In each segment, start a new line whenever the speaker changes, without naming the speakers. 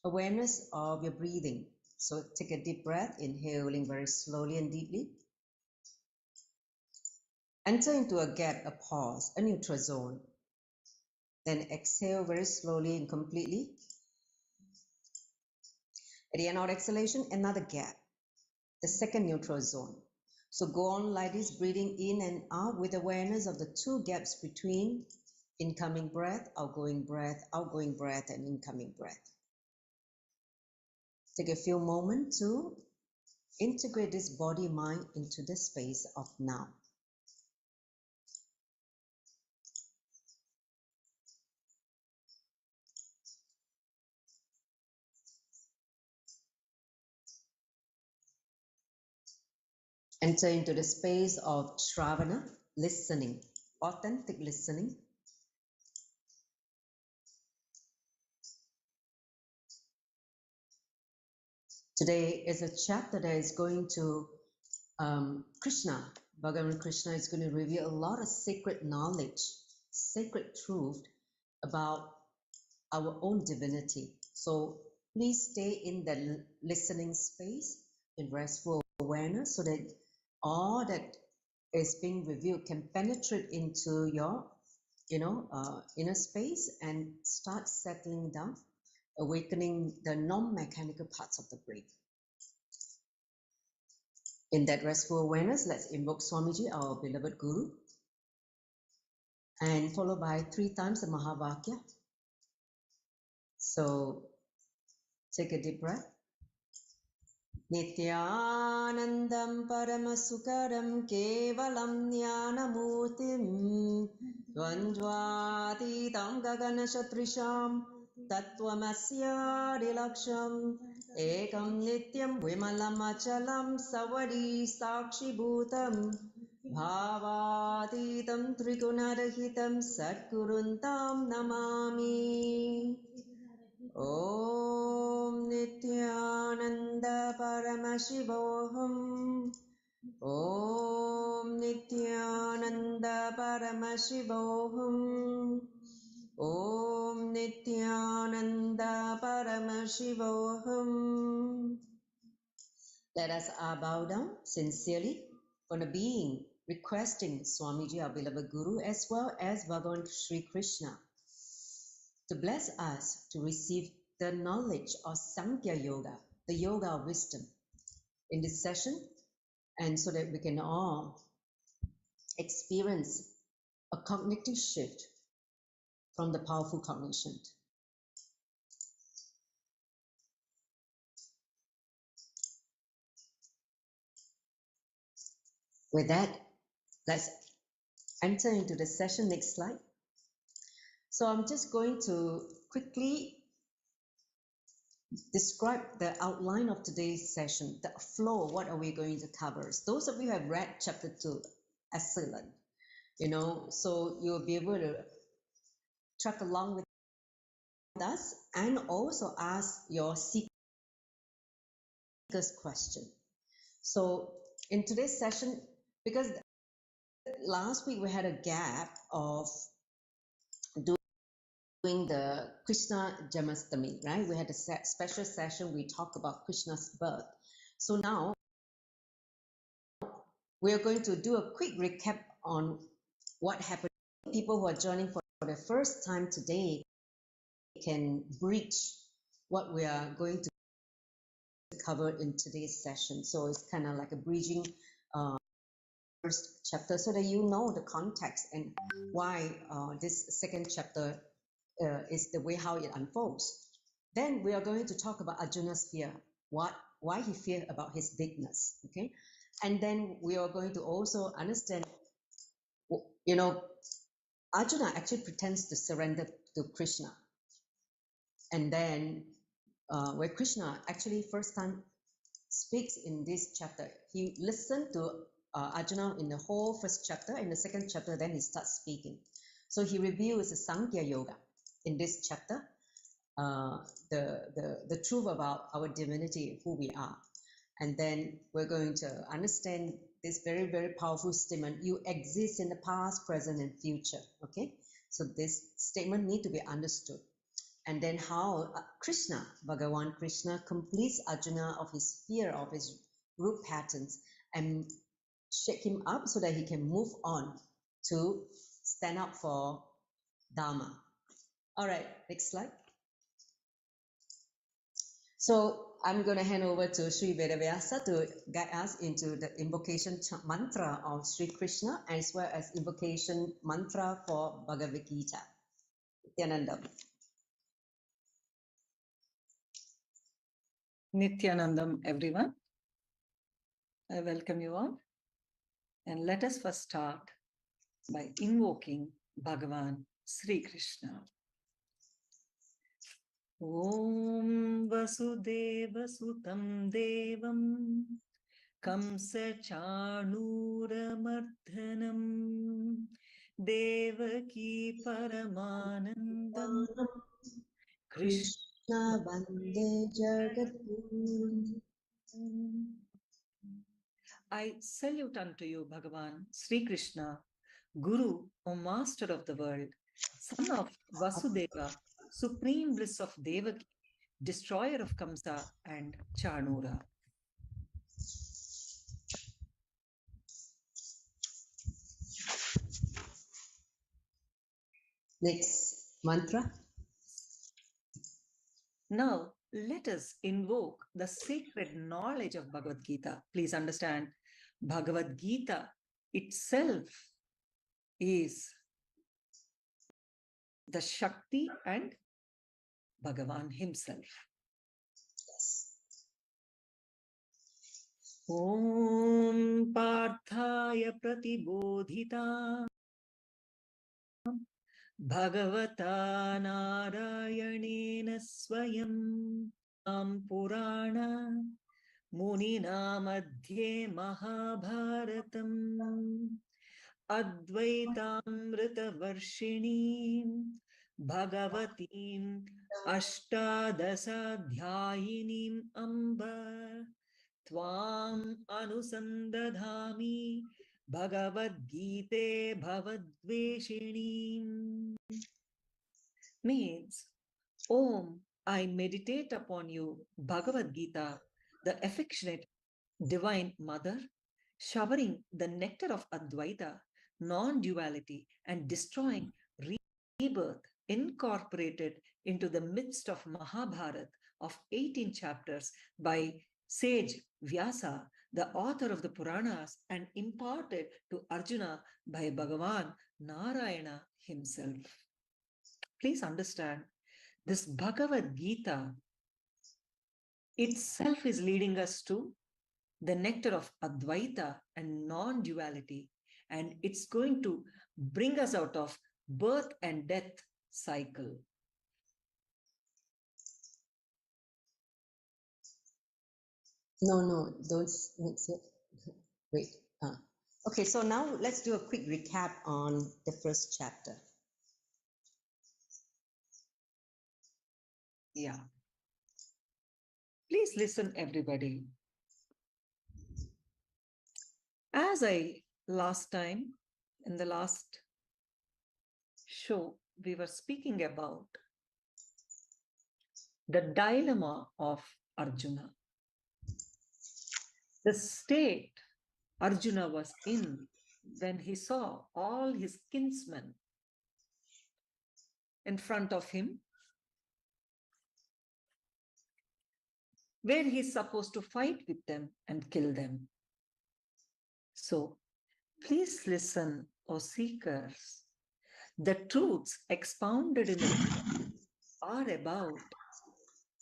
awareness of your breathing. So take a deep breath, inhaling very slowly and deeply. Enter into a gap, a pause, a neutral zone. Then exhale very slowly and completely. At the end of exhalation, another gap, the second neutral zone. So go on like this, breathing in and out with awareness of the two gaps between incoming breath, outgoing breath, and incoming breath. Take a few moments to integrate this body-mind into the space of now. Enter into the space of Shravana, listening, authentic listening. Today is a chapter that is going to Krishna. Bhagavan Krishna is going to reveal a lot of sacred knowledge, sacred truth about our own divinity. So please stay in the listening space in restful awareness so that all that is being revealed can penetrate into your inner space and start settling down, awakening the non-mechanical parts of the brain. In that restful awareness, let's invoke Swamiji, our beloved Guru, and followed by 3 times the Mahavakya. So take a deep breath. Nityanandam Paramasukaram Kevalam Jnanamurtim Dvandvatitam Gaganashatrisham Tattvamasyarilaksham Ekam Nityam Vimalam Achalam Savadi Sakshi Bhutam Bhavatitam Trigunarahitam Satguruntam Namami. Om Nityananda Paramashivoham. Om Nityananda Paramashivoham. Om Nityananda Paramashivoham. Let us bow down sincerely for the being, requesting Swamiji, our beloved Guru, as well as Bhagavan Sri Krishna, to bless us to receive the knowledge of Sankhya Yoga, the yoga of wisdom, in this session, and so that we can all experience a cognitive shift from the powerful cognition. With that, let's enter into the session. Next slide. So I'm just going to quickly describe the outline of today's session, the flow. What are we going to cover? Those of you who have read chapter 2, excellent. So you'll be able to track along with us and also ask your seekers question. So in today's session, because last week we had a gap of doing the Krishna Janmashtami, right? We had a special session. We talked about Krishna's birth. So now we are going to do a quick recap on what happened. People who are joining for the first time today can bridge what we are going to cover in today's session. So it's kind of like a bridging first chapter so that you know the context and why this second chapter is the way how it unfolds. Then we are going to talk about Arjuna's fear, why he feared about his bigness, okay? And then we are going to also understand, Arjuna actually pretends to surrender to Krishna. And then where Krishna actually first time speaks in this chapter, he listened to Arjuna in the whole first chapter. In the second chapter, then he starts speaking. So he reveals the Sankhya Yoga in this chapter, the truth about our divinity, who we are. And then we're going to understand this very, very powerful statement. You exist in the past, present, and future. Okay? So this statement needs to be understood. And then how Krishna, Bhagavan Krishna, completes Arjuna of his fear of his root patterns and shake him up so that he can move on to stand up for Dharma. All right, next slide. So I'm going to hand over to Sri Vedavyasa to guide us into the invocation mantra of Sri Krishna as well as invocation mantra for Bhagavad Gita. Nityanandam.
Nityanandam, everyone. I welcome you all. And let us first start by invoking Bhagavan Sri Krishna. Om Vasudeva Sutam Devam Kamsa Chanuramarthanam Devaki Paramanandam
Krishna Vande Jagadguru.
I salute unto you, Bhagavan Sri Krishna, Guru or Master of the world, Son of Vasudeva, Supreme Bliss of Devaki, Destroyer of Kamsa and Chanura.
Next mantra.
Now, let us invoke the sacred knowledge of Bhagavad Gita. Please understand, Bhagavad Gita itself is the Shakti and Bhagavan himself. Om Parthaya Pratibodhita Bhagavata Narayanena Swayam Purana Munina Madhye Mahabharatam Advaitamrita Varshinim Bhagavatim Ashtadasadhyayinim Amba Tvam Anusandadhami Bhagavad Gita Bhavadveshinim. Means, Om, I meditate upon you, Bhagavad Gita, the affectionate divine mother, showering the nectar of Advaita, non-duality, and destroying rebirth, incorporated into the midst of Mahabharata of 18 chapters by sage Vyasa, the author of the Puranas, and imparted to Arjuna by Bhagavan Narayana himself. Please understand, this Bhagavad Gita itself is leading us to the nectar of Advaita and non-duality, and it's going to bring us out of birth and death cycle.
No, don't mix it. Wait. Okay, so now let's do a quick recap on the first chapter.
Yeah. Please listen, everybody. As last time, in the last show, we were speaking about the dilemma of Arjuna. The state Arjuna was in when he saw all his kinsmen in front of him, where he's supposed to fight with them and kill them. So please listen, O seekers. The truths expounded in the Gita are about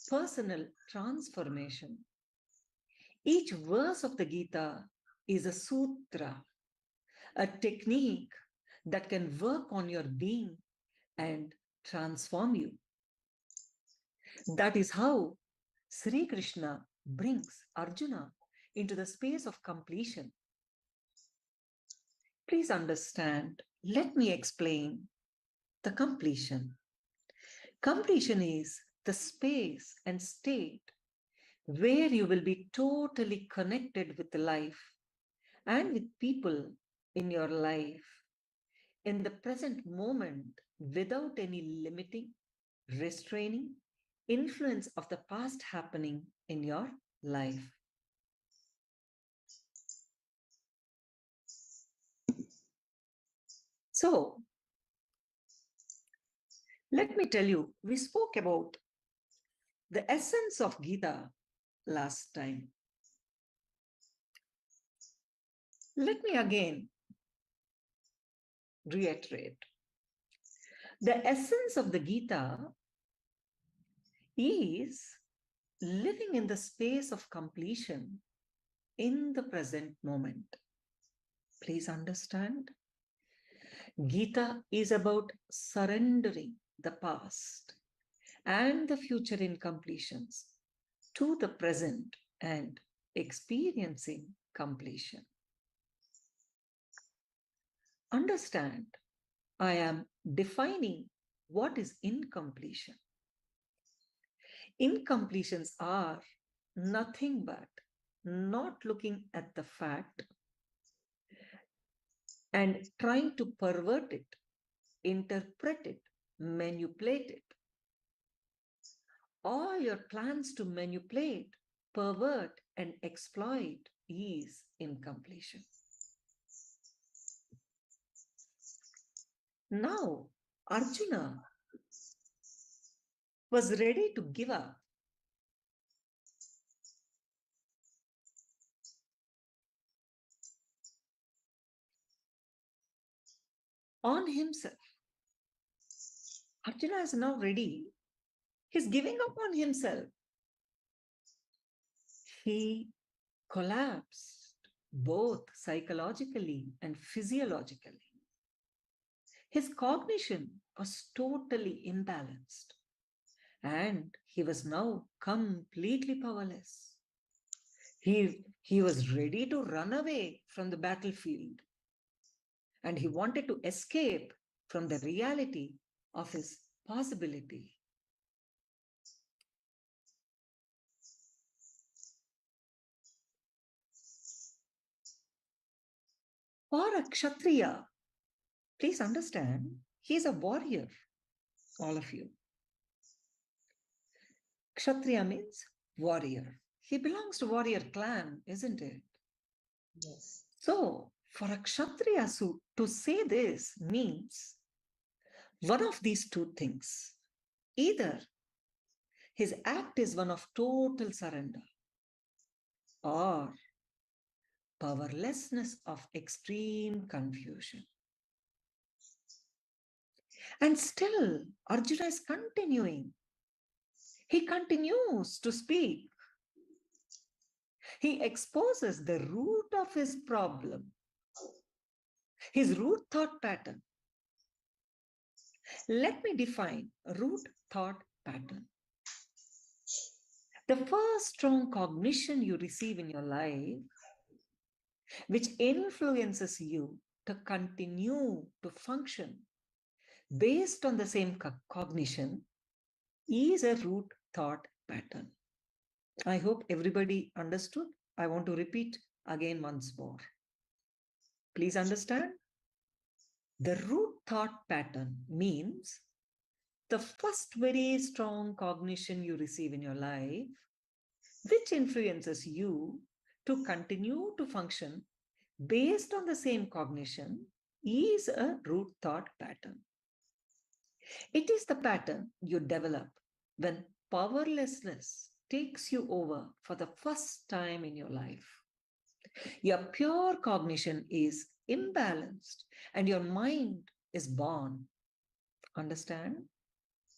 personal transformation. Each verse of the Gita is a sutra, a technique that can work on your being and transform you. That is how Sri Krishna brings Arjuna into the space of completion. Please understand, let me explain the completion. Completion is the space and state where you will be totally connected with life and with people in your life in the present moment without any limiting, restraining influence of the past happening in your life. So, let me tell you, we spoke about the essence of Gita last time. Let me again reiterate. The essence of the Gita is living in the space of completion in the present moment. Please understand. Gita is about surrendering the past and the future incompletions to the present and experiencing completion. Understand, I am defining what is incompletion. Incompletions are nothing but not looking at the fact and trying to pervert it, interpret it, manipulate it. All your plans to manipulate, pervert, and exploit is incompletion. Now, Arjuna was ready to give up. On himself. Arjuna is now ready. He's giving up on himself. He collapsed both psychologically and physiologically. His cognition was totally imbalanced, and he was now completely powerless. He was ready to run away from the battlefield, and he wanted to escape from the reality of his possibility. For a Kshatriya, please understand, he is a warrior, all of you. Kshatriya means warrior. He belongs to warrior clan, isn't it?
Yes.
So, for a Kshatriya to say this means one of these two things. Either his act is one of total surrender, or powerlessness of extreme confusion. And still, Arjuna is continuing. He continues to speak. He exposes the root of his problem, his root thought pattern. Let me define root thought pattern. The first strong cognition you receive in your life, which influences you to continue to function based on the same cognition, is a root thought pattern. I hope everybody understood. I want to repeat again once more. Please understand. The root thought pattern means the first very strong cognition you receive in your life, which influences you to continue to function based on the same cognition, is a root thought pattern. It is the pattern you develop when powerlessness takes you over for the first time in your life. Your pure cognition is imbalanced and your mind is born. Understand?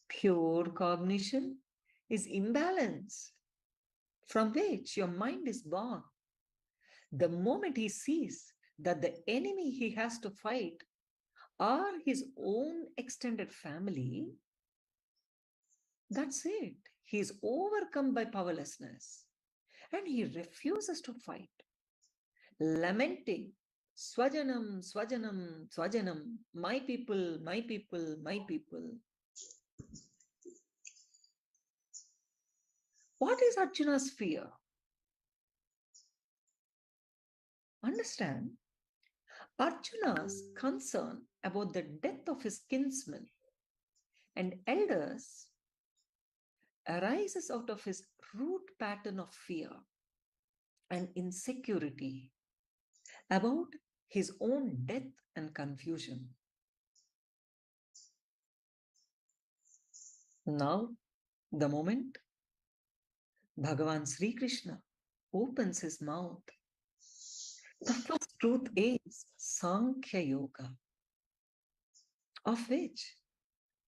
Pure cognition is imbalanced, from which your mind is born. The moment he sees that the enemy he has to fight are his own extended family, that's it. He is overcome by powerlessness and he refuses to fight, lamenting, Svajanam, Svajanam, Svajanam, my people, my people, my people. What is Arjuna's fear? Understand, Arjuna's concern about the death of his kinsmen and elders arises out of his root pattern of fear and insecurity about his own death and confusion. Now, the moment Bhagavan Sri Krishna opens his mouth, the first truth is Sankhya Yoga, of which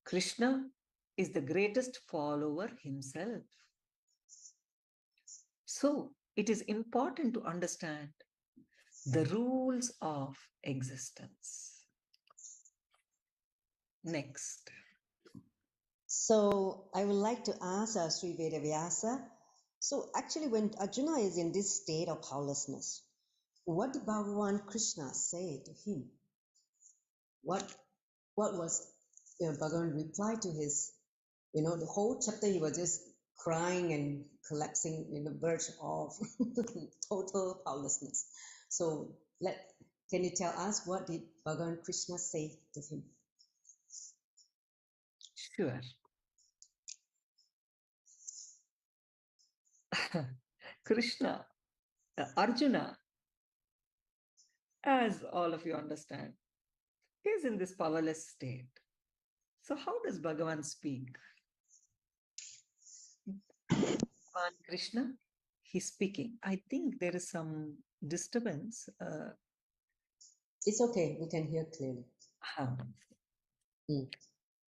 Krishna is the greatest follower himself. So, it is important to understand the rules of existence. Next.
So I would like to ask Sri Vedavyasa. So actually, when Arjuna is in this state of powerlessness, what did Bhagavan Krishna say to him? What was Bhagavan reply to his, the whole chapter he was just crying and collapsing in the verge of total powerlessness. So can you tell us what did Bhagavan Krishna say to him?
Sure. Krishna, Arjuna, as all of you understand, is in this powerless state. So how does Bhagavan speak? Bhagavan Krishna, he's speaking. I think there is some disturbance.
It's okay, we can hear clearly.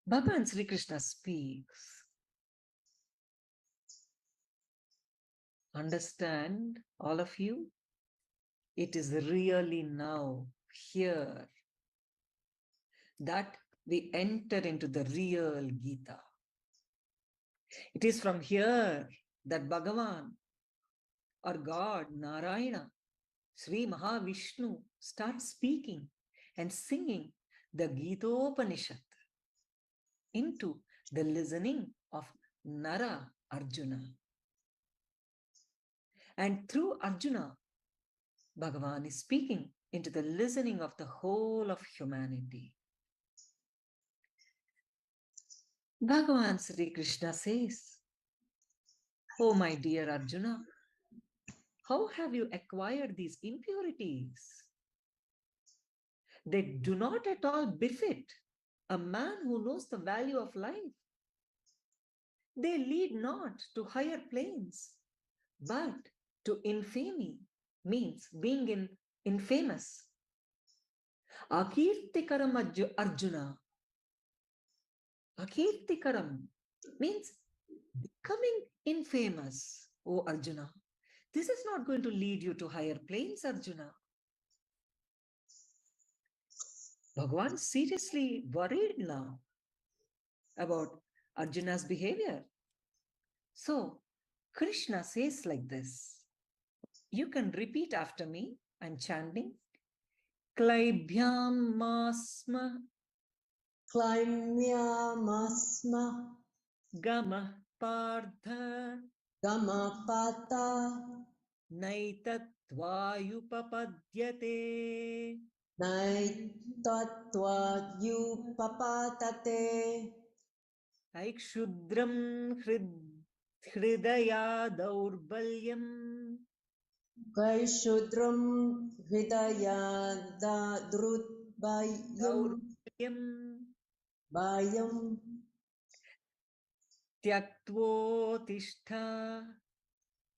Bhagavan Sri Krishna speaks. Understand, all of you, it is really now, here, that we enter into the real Gita. It is from here that Bhagavan or God, Narayana, Sri Mahavishnu starts speaking and singing the Gita-Upanishad into the listening of Nara Arjuna. And through Arjuna, Bhagavan is speaking into the listening of the whole of humanity. Bhagavan Sri Krishna says, "Oh my dear Arjuna, how have you acquired these impurities? They do not at all befit a man who knows the value of life. They lead not to higher planes, but to infamy, means being infamous. Akirtikaram Arjuna. Akirtikaram means becoming infamous, O Arjuna. This is not going to lead you to higher planes, Arjuna." Bhagavan seriously worried now about Arjuna's behavior. So Krishna says like this. You can repeat after me. I'm chanting. Klaibhyam masma.
Klaimyamasma.
Gama partha.
Gama pata.
Naitattvayupapadyate.
Naitattvayupapatate.
Aikshudram hridaya daurbalyam.
Kaishudram hridaya drutbayam. Bayam.
Tyaktvotishtha.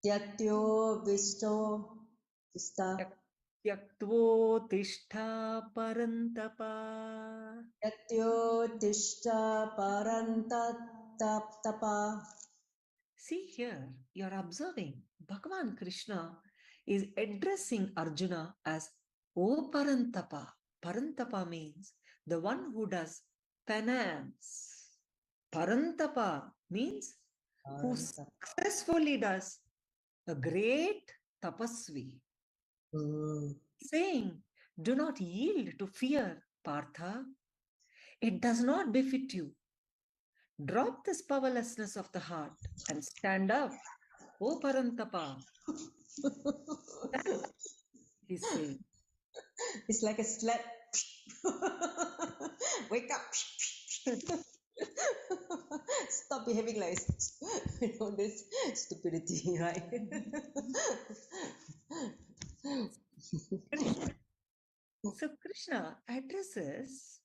Tyatyo visto.
Tyaktvotishtha parantapa.
Tyatyo tishta parantatapa.
See here, you're observing Bhagavan Krishna is addressing Arjuna as O Parantapa. Parantapa means the one who does penance. Parantapa means who successfully does a great tapasvi. Saying, do not yield to fear, Partha. It does not befit you. Drop this powerlessness of the heart and stand up, O Parantapa. He's saying.
It's like a slap. Wake up. Stop behaving like this stupidity, right?
Krishna. So Krishna addresses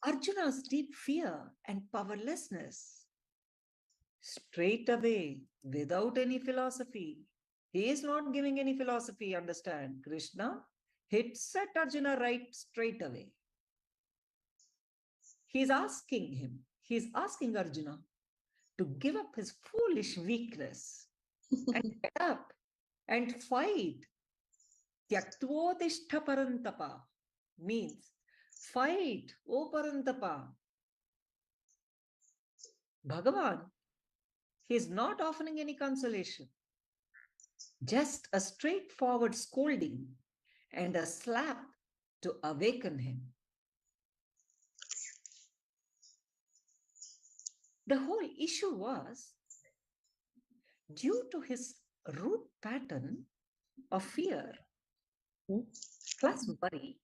Arjuna's deep fear and powerlessness straight away without any philosophy. He is not giving any philosophy, understand? Krishna hits at Arjuna right straight away. He's asking Arjuna to give up his foolish weakness and get up and fight. Tyaktvodishta parantapa means fight, O Parantapa. Bhagavan, he is not offering any consolation, just a straightforward scolding and a slap to awaken him. The whole issue was due to his root pattern of fear, plus worry,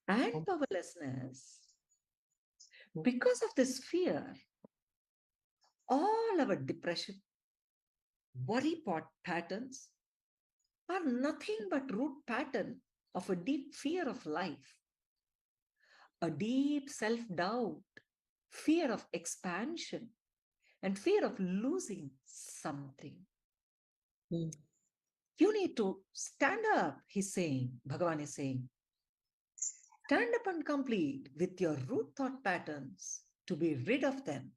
and powerlessness. Because of this fear, all our depression, worry patterns are nothing but root pattern of a deep fear of life, a deep self-doubt, fear of expansion, and fear of losing something. You need to stand up, he's saying, Bhagavan is saying. Stand up and complete with your root thought patterns to be rid of them.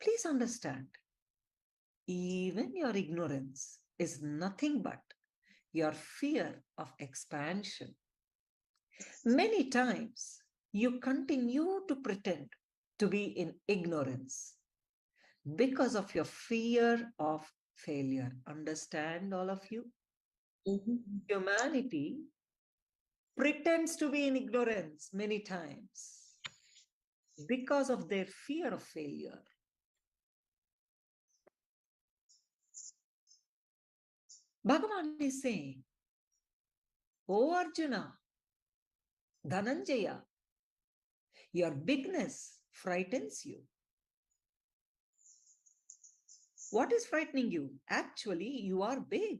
Please understand, even your ignorance is nothing but your fear of expansion. Many times you continue to pretend to be in ignorance because of your fear of failure. Understand, all of you? Humanity pretends to be in ignorance many times because of their fear of failure. Bhagavan is saying, O Arjuna, Dhananjaya, your bigness frightens you. What is frightening you? Actually, you are big.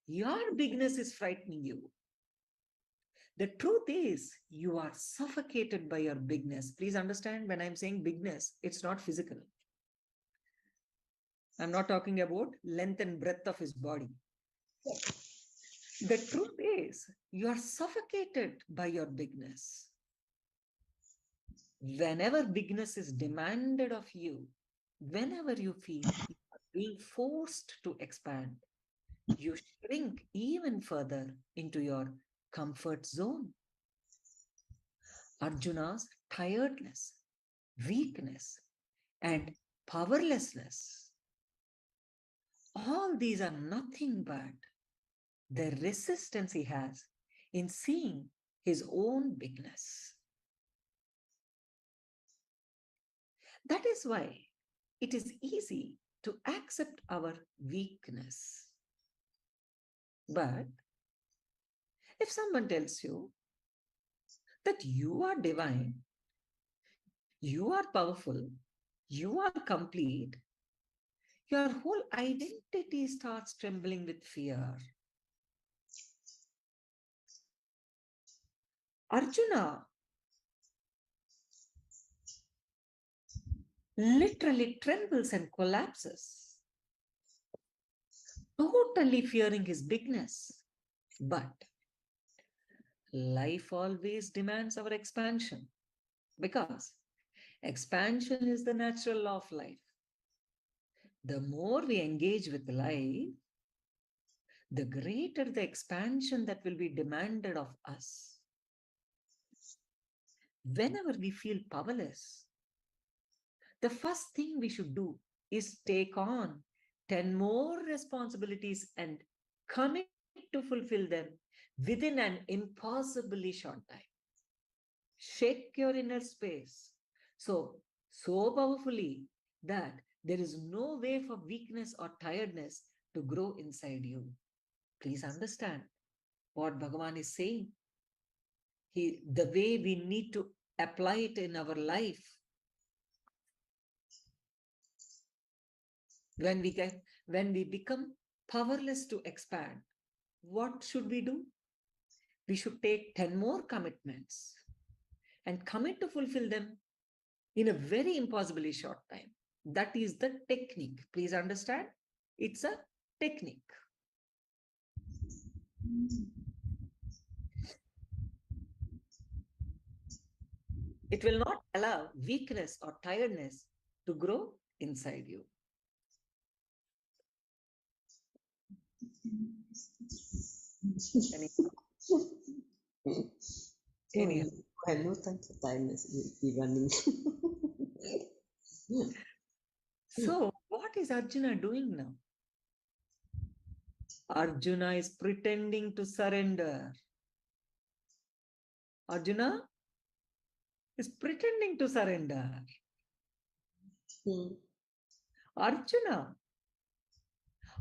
Your bigness is frightening you. The truth is, you are suffocated by your bigness. Please understand, when I'm saying bigness, it's not physical. I'm not talking about length and breadth of his body. The truth is, you are suffocated by your bigness. Whenever bigness is demanded of you, whenever you feel you are being forced to expand, you shrink even further into your comfort zone. Arjuna's tiredness, weakness, and powerlessness, all these are nothing but the resistance he has in seeing his own bigness. That is why it is easy to accept our weakness. But if someone tells you that you are divine, you are powerful, you are complete, your whole identity starts trembling with fear. Arjuna literally trembles and collapses, totally fearing his bigness. But life always demands our expansion, because expansion is the natural law of life. The more we engage with life, the greater the expansion that will be demanded of us. Whenever we feel powerless, the first thing we should do is take on 10 more responsibilities and commit to fulfill them within an impossibly short time. Shake your inner space so powerfully that there is no way for weakness or tiredness to grow inside you. Please understand, what Bhagavan is saying. The way we need to apply it in our life. When we become powerless to expand, what should we do? We should take 10 more commitments and commit to fulfill them in a very impossibly short time. That is the technique. Please understand, it's a technique. It will not allow weakness or tiredness to grow inside you. Anyhow.
I have no time for tiredness. We'll be running.
So, what is Arjuna doing now? Arjuna is pretending to surrender. Arjuna is pretending to surrender. Arjuna,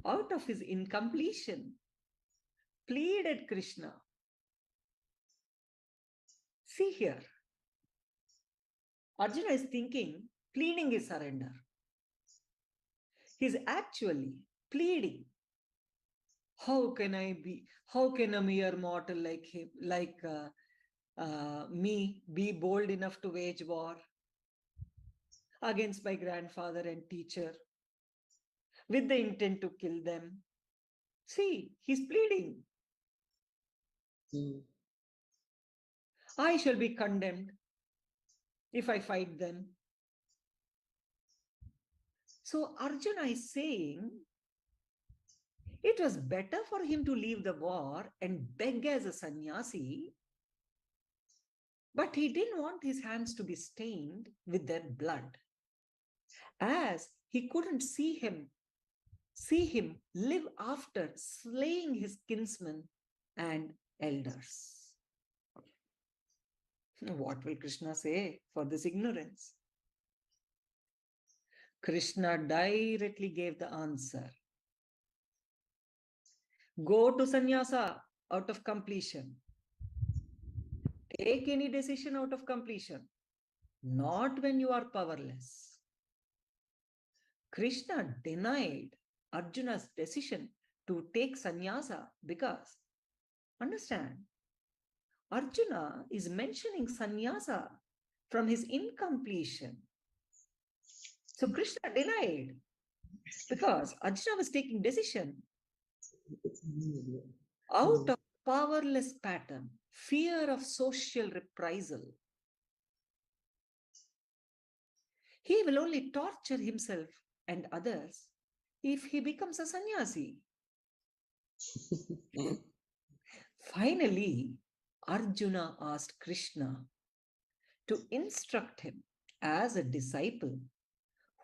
out of his incompletion, pleaded Krishna. See here. Arjuna is thinking pleading is surrender. He's actually pleading. How can a mere mortal like him, me, be bold enough to wage war against my grandfather and teacher with the intent to kill them? See, he's pleading. I shall be condemned if I fight them. So Arjuna is saying it was better for him to leave the war and beg as a sannyasi, but he didn't want his hands to be stained with their blood, as he couldn't see him live after slaying his kinsmen and elders. What will Krishna say for this ignorance? Krishna directly gave the answer. Go to sannyasa out of completion. Take any decision out of completion, not when you are powerless. Krishna denied Arjuna's decision to take sannyasa because, understand, Arjuna is mentioning sannyasa from his incompletion. So Krishna denied because Arjuna was taking decision out of powerless pattern, fear of social reprisal. He will only torture himself and others if he becomes a sannyasi. Finally, Arjuna asked Krishna to instruct him as a disciple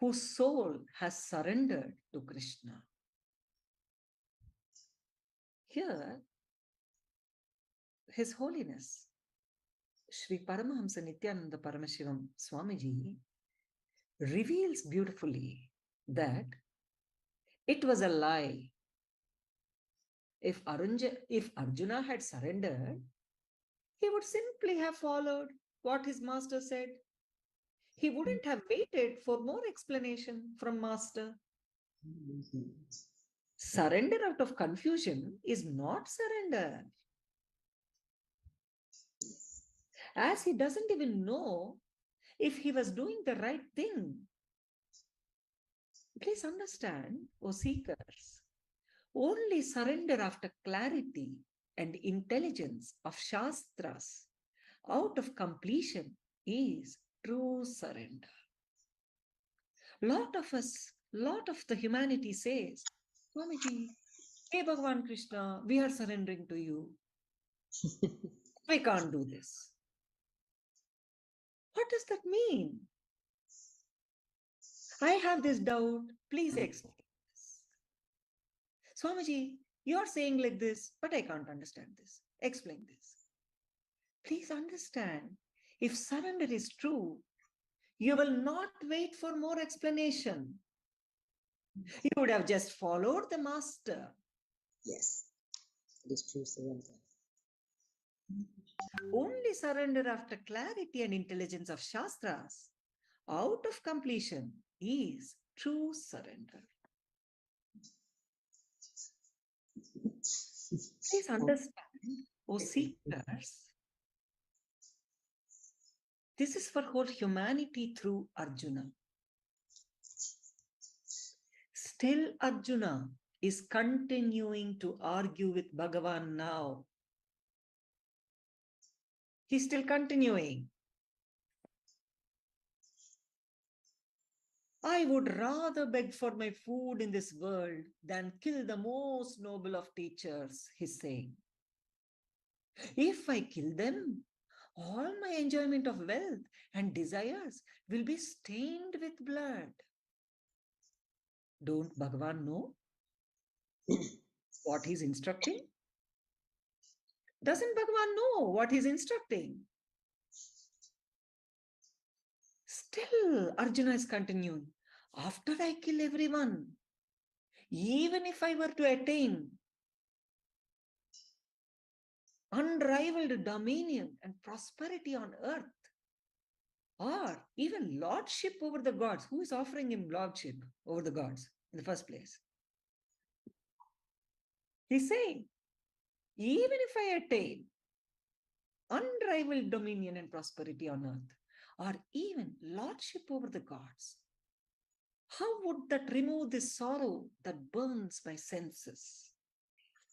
whose soul has surrendered to Krishna. Here, His Holiness Sri Paramahamsa Nityananda Paramashivam Swamiji reveals beautifully that it was a lie. If Arjuna had surrendered, he would simply have followed what his master said. He wouldn't have waited for more explanation from master. Surrender out of confusion is not surrender. As he doesn't even know if he was doing the right thing. Please understand, O seekers, only surrender after clarity and intelligence of Shastras out of completion is true surrender. Lot of the humanity says, Swamiji, hey Bhagavan Krishna, we are surrendering to you. We can't do this. What does that mean? I have this doubt. Please explain this. Swamiji, you're saying like this, but I can't understand this. Explain this. Please understand, if surrender is true, you will not wait for more explanation. You would have just followed the master.
Yes, it is true surrender.
Only surrender after clarity and intelligence of Shastras, out of completion, is true surrender. Please understand, O seekers, this is for whole humanity through Arjuna. Still, Arjuna is continuing to argue with Bhagavan now. He's still continuing. I would rather beg for my food in this world than kill the most noble of teachers, he's saying. If I kill them, all my enjoyment of wealth and desires will be stained with blood. Don't Bhagavan know what he's instructing? Doesn't Bhagavan know what he's instructing? Still, Arjuna is continuing. After I kill everyone, even if I were to attain unrivaled dominion and prosperity on earth, or even lordship over the gods, who is offering him lordship over the gods in the first place? He's saying, even if I attain unrivaled dominion and prosperity on earth, or even lordship over the gods, how would that remove the sorrow that burns my senses?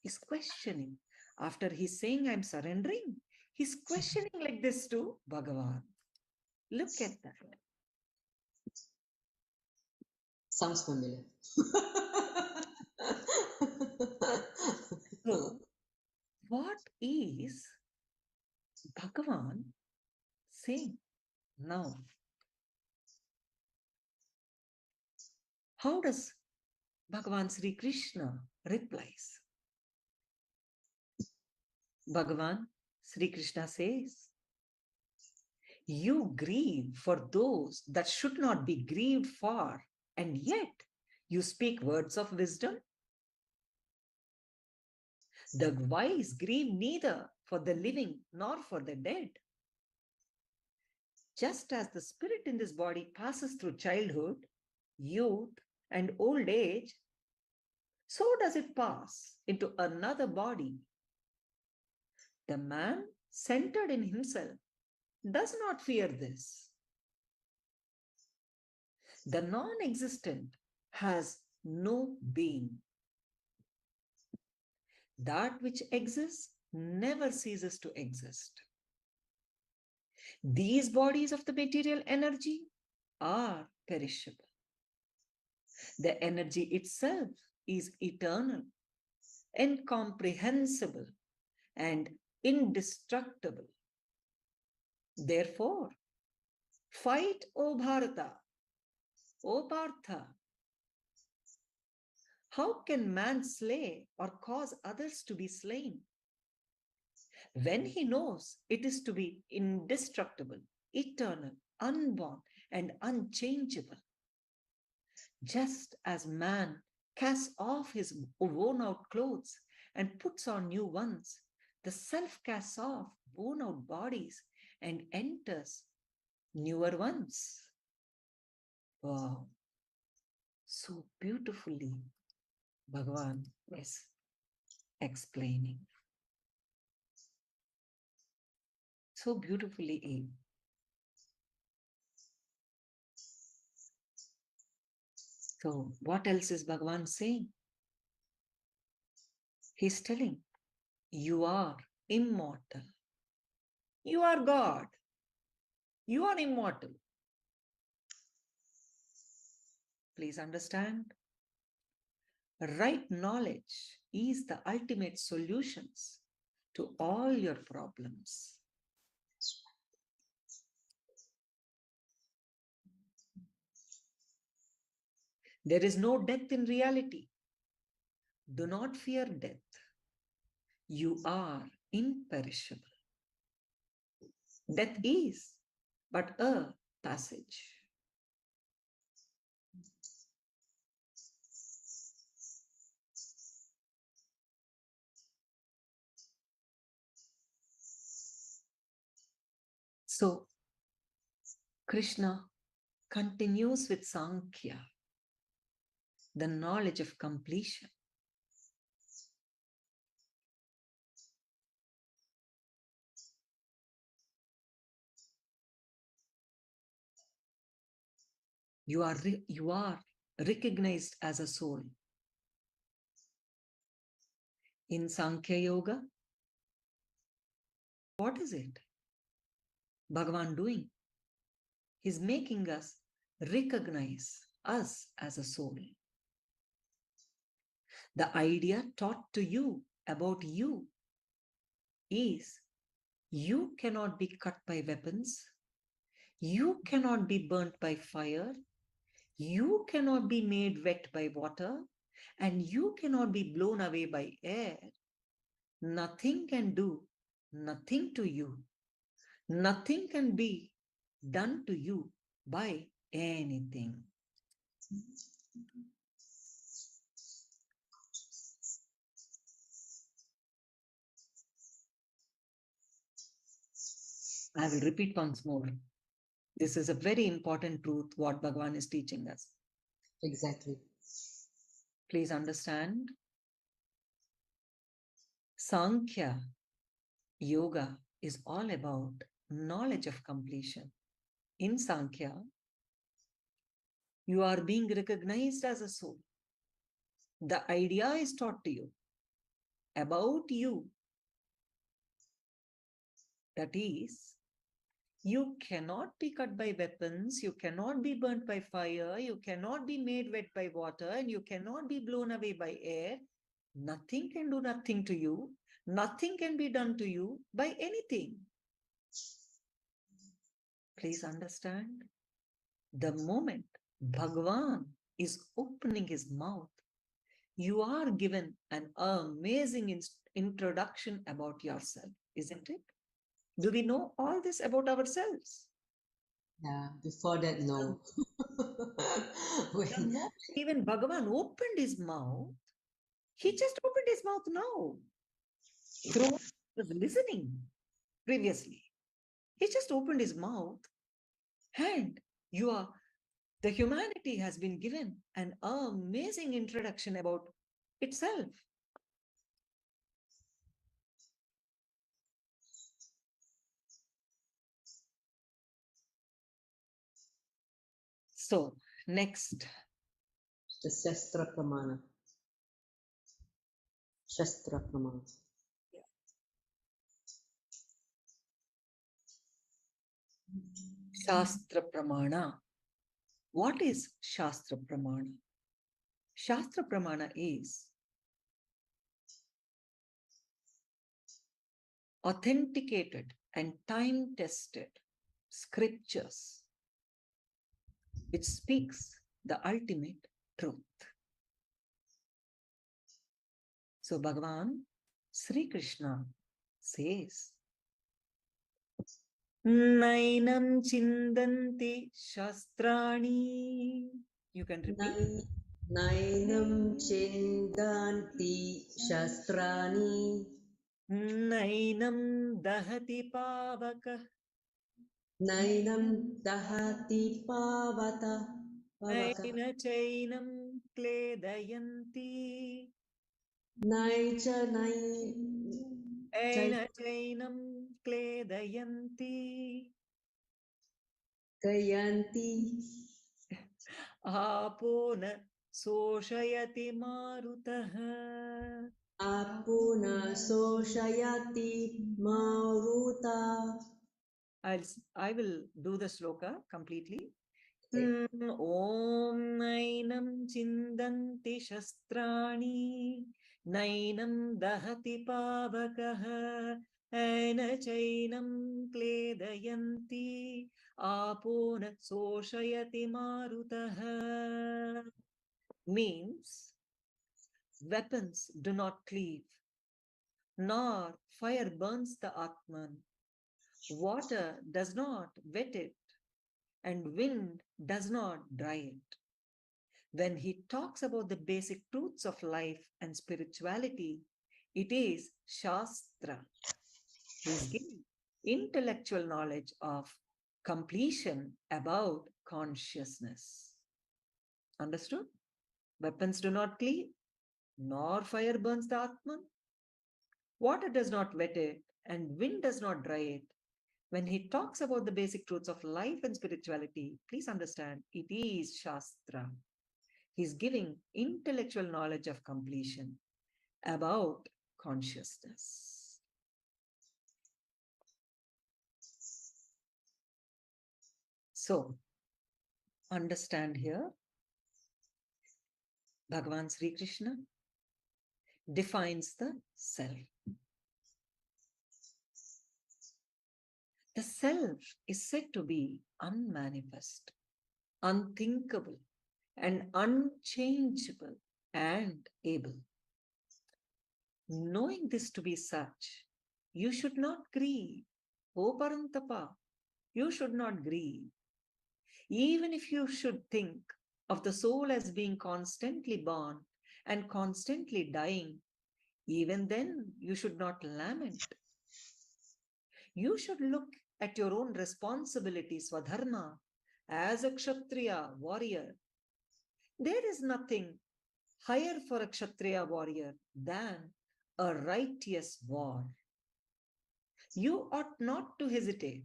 He's questioning. After he's saying, I'm surrendering, he's questioning like this to Bhagavan. Look at that.
Sounds familiar.
So, what is Bhagavan saying now? How does Bhagavan Sri Krishna replies? Bhagavan Sri Krishna says, you grieve for those that should not be grieved for, and yet you speak words of wisdom. The wise grieve neither for the living nor for the dead. Just as the spirit in this body passes through childhood, youth, and old age, so does it pass into another body. The man centered in himself does not fear this. The non-existent has no being. That which exists never ceases to exist. These bodies of the material energy are perishable. The energy itself is eternal, incomprehensible, and indestructible. Therefore, fight, O Bharata, O Partha. How can man slay or cause others to be slain? When he knows it is to be indestructible, eternal, unborn, and unchangeable. Just as man casts off his worn out clothes and puts on new ones, the self casts off worn out bodies and enters newer ones. Wow. So beautifully, Bhagavan is explaining. So beautifully. So what else is Bhagavan saying? He's telling, you are immortal. You are God. You are immortal. Please understand. Right knowledge is the ultimate solutions to all your problems. There is no death in reality. Do not fear death. You are imperishable. Death is but a passage. So, Krishna continues with Sankhya, the knowledge of completion. You are recognized as a soul. In Sankhya Yoga, what is it Bhagavan doing? He's making us recognize us as a soul. The idea taught to you about you is you cannot be cut by weapons, you cannot be burnt by fire, you cannot be made wet by water, and you cannot be blown away by air. Nothing can do nothing to you. Nothing can be done to you by anything. I will repeat once more. This is a very important truth what Bhagavan is teaching us.
Exactly.
Please understand. Sankhya Yoga is all about knowledge of completion. In Sankhya, you are being recognized as a soul. The idea is taught to you about you. That is, you cannot be cut by weapons, you cannot be burnt by fire, you cannot be made wet by water, and you cannot be blown away by air. Nothing can do nothing to you. Nothing can be done to you by anything. Please understand. The moment Bhagavan is opening his mouth, you are given an amazing introduction about yourself, isn't it? Do we know all this about ourselves?
Yeah, before that, no.
The moment even Bhagavan opened his mouth, he just opened his mouth now. Through was listening previously. He just opened his mouth and the humanity has been given an amazing introduction about itself. So, next.
The Shastra Pramana. Shastra Pramana.
Shastra Pramana. What is Shastra Pramana? Shastra Pramana is authenticated and time-tested scriptures which speaks the ultimate truth. So Bhagavan Sri Krishna says, Nainam chindanti shastrani. You can repeat.
Nainam chindanti shastrani.
Nainam dahati pavaka.
Nainam dahati pavata.
Naina chainam kledayanti.
Naicha
Aina chainam kledayanti.
Kayanti.
Apona soshayati marutaha.
Apuna soshayati maruta.
I will do the sloka completely. Om Nainam Chindanti Shastrani Nainam Dahati Pavakaha Aina Chainam Kledayanti Apona Soshayati Marutaha. Means weapons do not cleave, nor fire burns the Atman. Water does not wet it, and wind does not dry it. When he talks about the basic truths of life and spirituality, it is Shastra he is giving. intellectual knowledge of completion about consciousness. Understood? Weapons do not cleave, nor fire burns the Atman. Water does not wet it, and wind does not dry it. When he talks about the basic truths of life and spirituality, please understand it is Shastra. He's giving intellectual knowledge of completion about consciousness. So, understand here, Bhagavan Sri Krishna defines the self. The self is said to be unmanifest, unthinkable, and unchangeable and able. Knowing this to be such, you should not grieve. O Parantapa, you should not grieve. Even if you should think of the soul as being constantly born and constantly dying, even then you should not lament. You should look at your own responsibility, Swadharma, as a Kshatriya warrior. There is nothing higher for a Kshatriya warrior than a righteous war. You ought not to hesitate.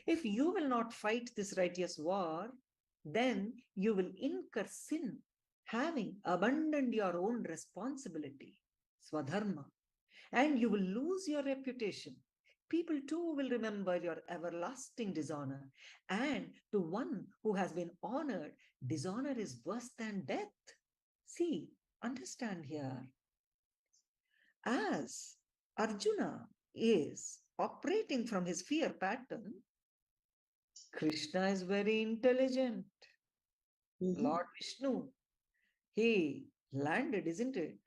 If you will not fight this righteous war, then you will incur sin, having abandoned your own responsibility, Swadharma, and you will lose your reputation. People too will remember your everlasting dishonor. And to one who has been honored, dishonor is worse than death. See, understand here. As Arjuna is operating from his fear pattern, Krishna is very intelligent. Lord Vishnu, he landed, isn't it?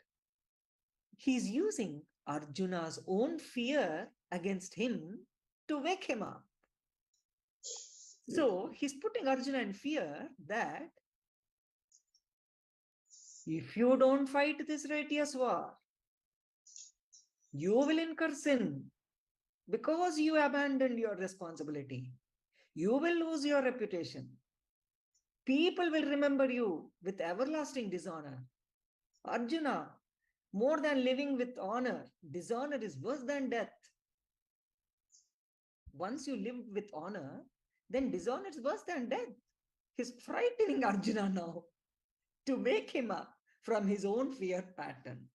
He's using Arjuna's own fear against him to wake him up. So he's putting Arjuna in fear that if you don't fight this righteous war, you will incur sin because you abandoned your responsibility. You will lose your reputation. People will remember you with everlasting dishonor. Arjuna, more than living with honor, dishonor is worse than death. Once you live with honor, then dishonor is worse than death. He's frightening Arjuna now to wake him up from his own fear pattern.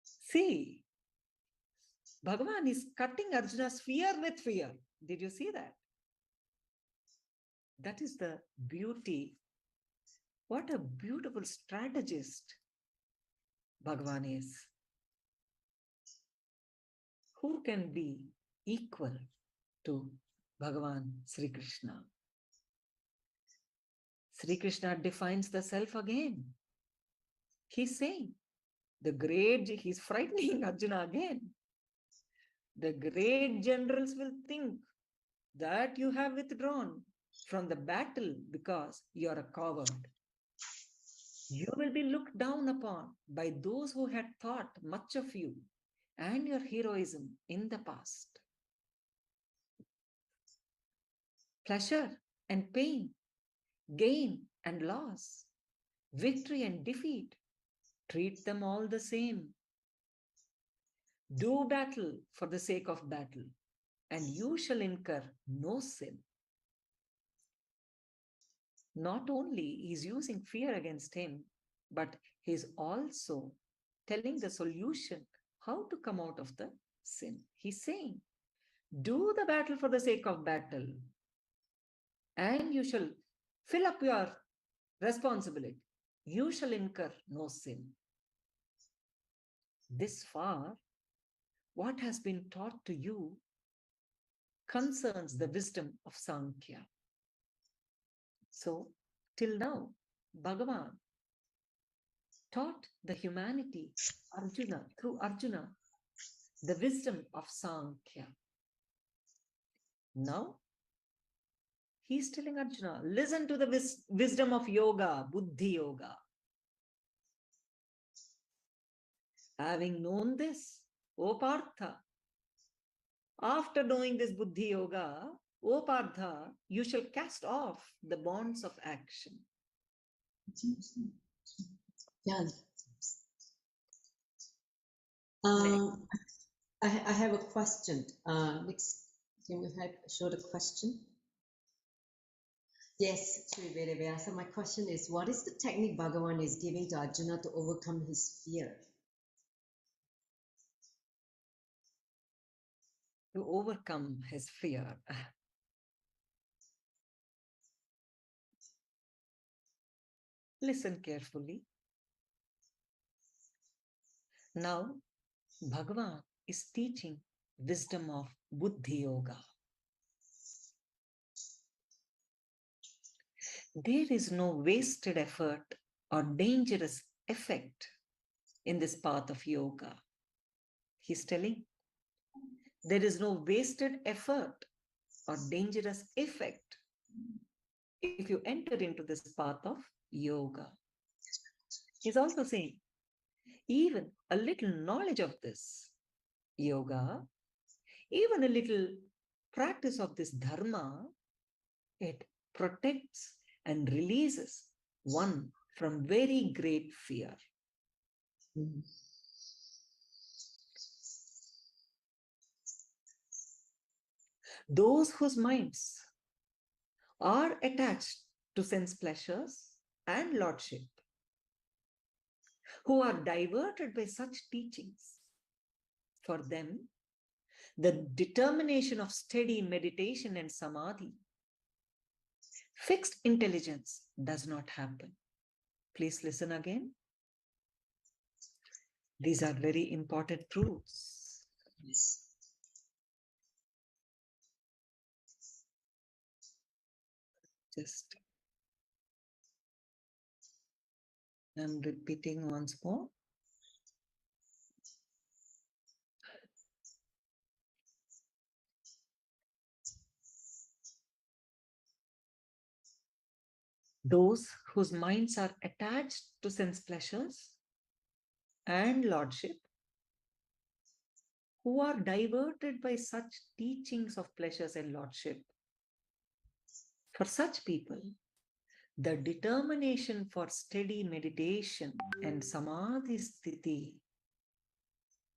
See, Bhagavan is cutting Arjuna's fear with fear. Did you see that? That is the beauty. What a beautiful strategist Bhagavan is. Who can be equal to Bhagavan Sri Krishna? Sri Krishna defines the self again. He's saying, he's frightening Arjuna again. The great generals will think that you have withdrawn from the battle because you are a coward. You will be looked down upon by those who had thought much of you and your heroism in the past. Pleasure and pain, gain and loss, victory and defeat, treat them all the same. Do battle for the sake of battle, and you shall incur no sin. Not only he's using fear against him, but he's also telling the solution, how to come out of the sin. He's saying, do the battle for the sake of battle, and you shall fill up your responsibility. You shall incur no sin. This far, what has been taught to you concerns the wisdom of Sankhya. So, till now, Bhagavan taught the humanity, through Arjuna, the wisdom of Sankhya. Now, he's telling Arjuna, listen to the wisdom of yoga, Buddhi Yoga. Having known this, O Partha, After knowing this Buddhi Yoga, O Partha, you shall cast off the bonds of action.
Yeah.
Next.
I have a question. Next, can we show the question? Yes, Sri Vedavyasa. My question is, what is the technique Bhagavan is giving to Arjuna to overcome his fear?
To overcome his fear. Listen carefully. Now, Bhagavan is teaching wisdom of Buddhi Yoga. There is no wasted effort or dangerous effect in this path of yoga. He's telling there is no wasted effort or dangerous effect if you enter into this path of yoga. He's also saying even a little knowledge of this yoga, even a little practice of this dharma, it protects and releases one from very great fear. Those whose minds are attached to sense pleasures and lordship, who are diverted by such teachings, for them, the determination of steady meditation and samadhi, fixed intelligence does not happen. Please listen again. These are very important truths.
Yes.
Just I'm repeating once more. Those whose minds are attached to sense pleasures and lordship, who are diverted by such teachings of pleasures and lordship, for such people, the determination for steady meditation and samadhi sthiti,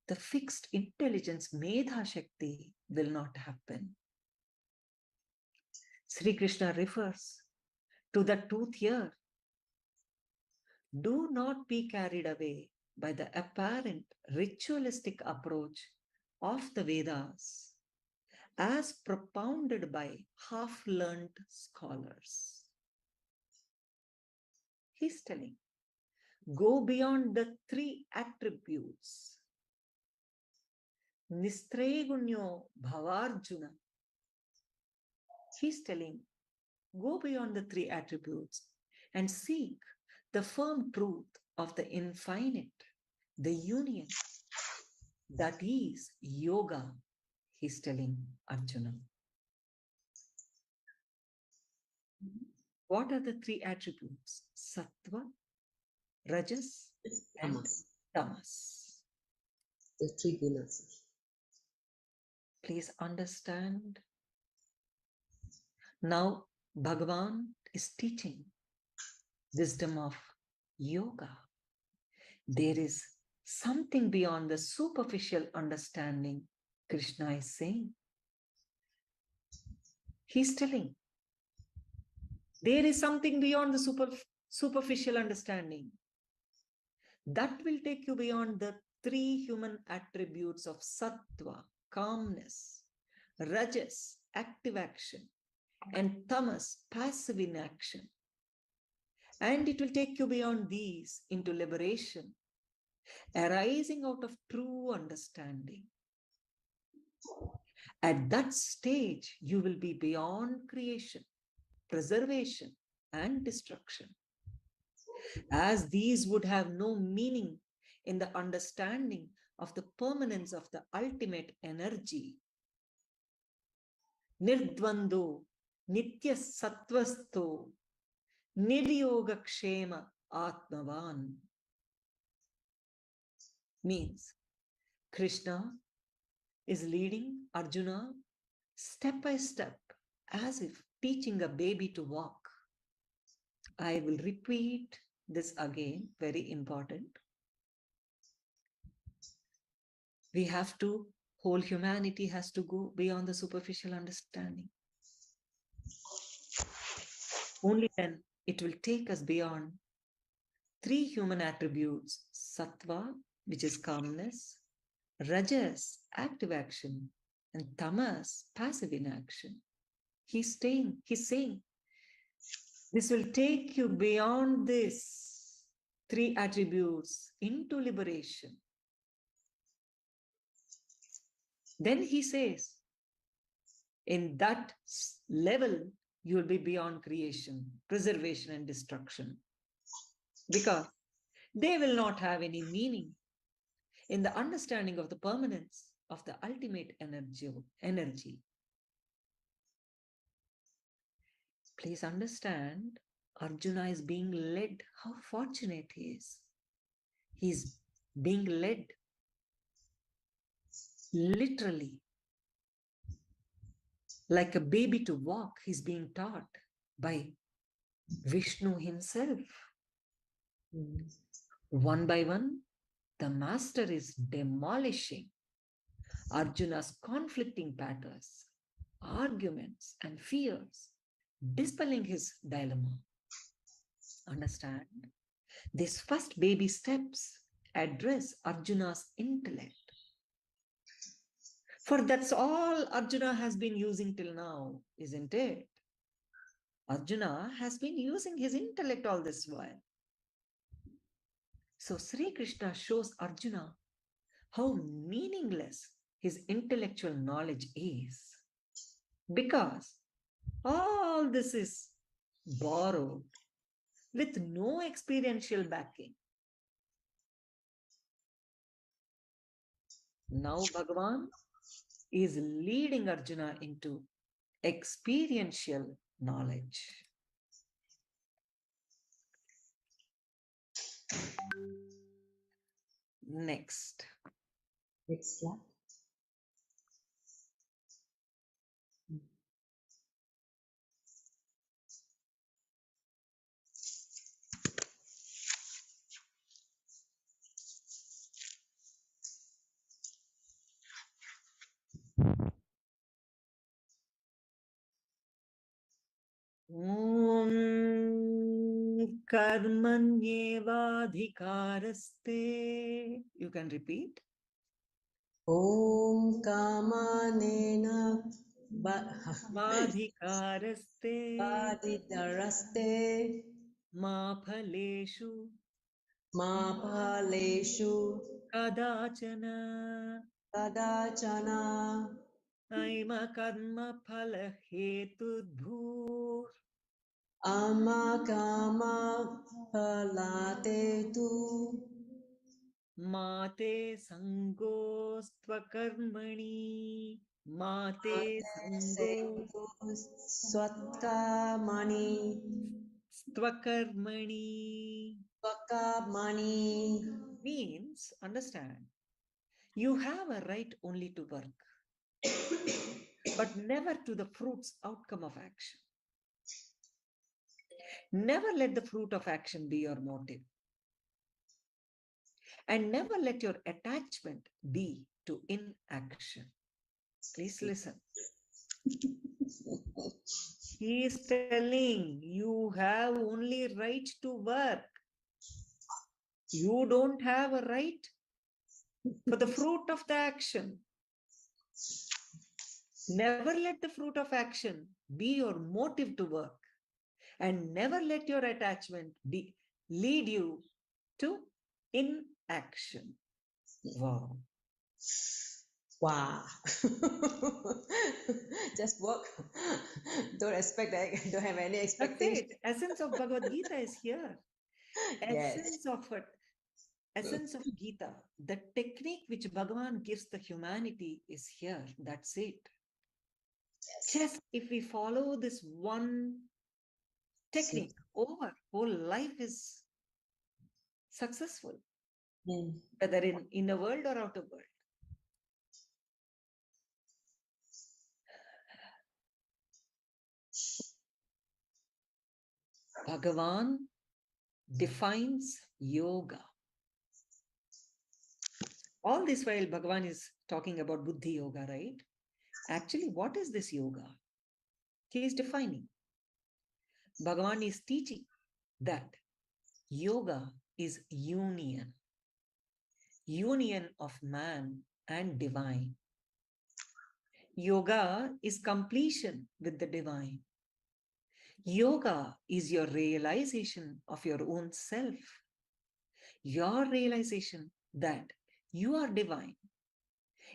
the fixed intelligence medha shakti, will not happen. Sri Krishna refers to the truth here. Do not be carried away by the apparent ritualistic approach of the Vedas as propounded by half-learned scholars. He's telling, go beyond the three attributes. Nistraigunyo bhavarjuna. He's telling, go beyond the three attributes and seek the firm truth of the infinite, the union. That is yoga, he's telling Arjuna. What are the three attributes? Sattva, Rajas, and Tamas.
The three gunas.
Please understand. Now, Bhagavan is teaching wisdom of yoga. There is something beyond the superficial understanding, Krishna is saying. He's telling, there is something beyond the superficial understanding that will take you beyond the three human attributes of sattva, calmness, rajas, active action, and tamas, passive inaction. And it will take you beyond these into liberation, arising out of true understanding. At that stage, you will be beyond creation, preservation, and destruction. As these would have no meaning in the understanding of the permanence of the ultimate energy. Nirdvando, nitya sattvasto, niryoga kshema atmavan. Means, Krishna is leading Arjuna step by step, as if teaching a baby to walk. I will repeat this again, very important. We have to, whole humanity has to go beyond the superficial understanding. Only then it will take us beyond three human attributes: sattva, which is calmness, rajas, active action, and tamas, passive inaction. He's saying, this will take you beyond these three attributes into liberation. Then he says, in that level, you will be beyond creation, preservation, and destruction. Because they will not have any meaning in the understanding of the permanence of the ultimate energy. Please understand, Arjuna is being led. How fortunate he is. He's being led literally. Like a baby to walk, he's being taught by Vishnu himself. One by one, the master is demolishing Arjuna's conflicting patterns, arguments, and fears, dispelling his dilemma. Understand? These first baby steps address Arjuna's intellect. For that's all Arjuna has been using till now, isn't it? Arjuna has been using his intellect all this while. So Sri Krishna shows Arjuna how meaningless his intellectual knowledge is, because all this is borrowed with no experiential backing. Now Bhagavan is leading Arjuna into experiential knowledge. Next
slide.
Om karmanyevadhikaraste. You can repeat.
Om kamanena
Vadhikaraste.
vadidaraste
Ma phaleshu.
ma phaleshu
Kadachana.
kadachana
Aima karma phala hetudbhur.
amakama phalate tu
Mate sangostva karmani. Mate sango
swatkamani
stvakarmani.
swakamani
Means, understand, you have a right only to work, but never to the fruits outcome of action. Never let the fruit of action be your motive. And never let your attachment be to inaction. Please listen. He is telling you have only right to work. You don't have a right for the fruit of the action. Never let the fruit of action be your motive to work. And never let your attachment lead you to inaction. Wow.
Wow. Just work. Don't expect that. Don't have any
That's
expectation.
it. Essence of Bhagavad Gita is here.
Yes.
Essence of Gita. The technique which Bhagavan gives the humanity is here. That's it.
Yes.
Just if we follow this one technique over, whole life is successful, whether in the world or out of world. Bhagavan defines yoga. All this while Bhagavan is talking about Buddhi Yoga, right? Actually, what is this yoga? He is defining. Bhagavan is teaching that yoga is union of man and divine. Yoga is completion with the divine. Yoga is your realization of your own self, your realization that you are divine.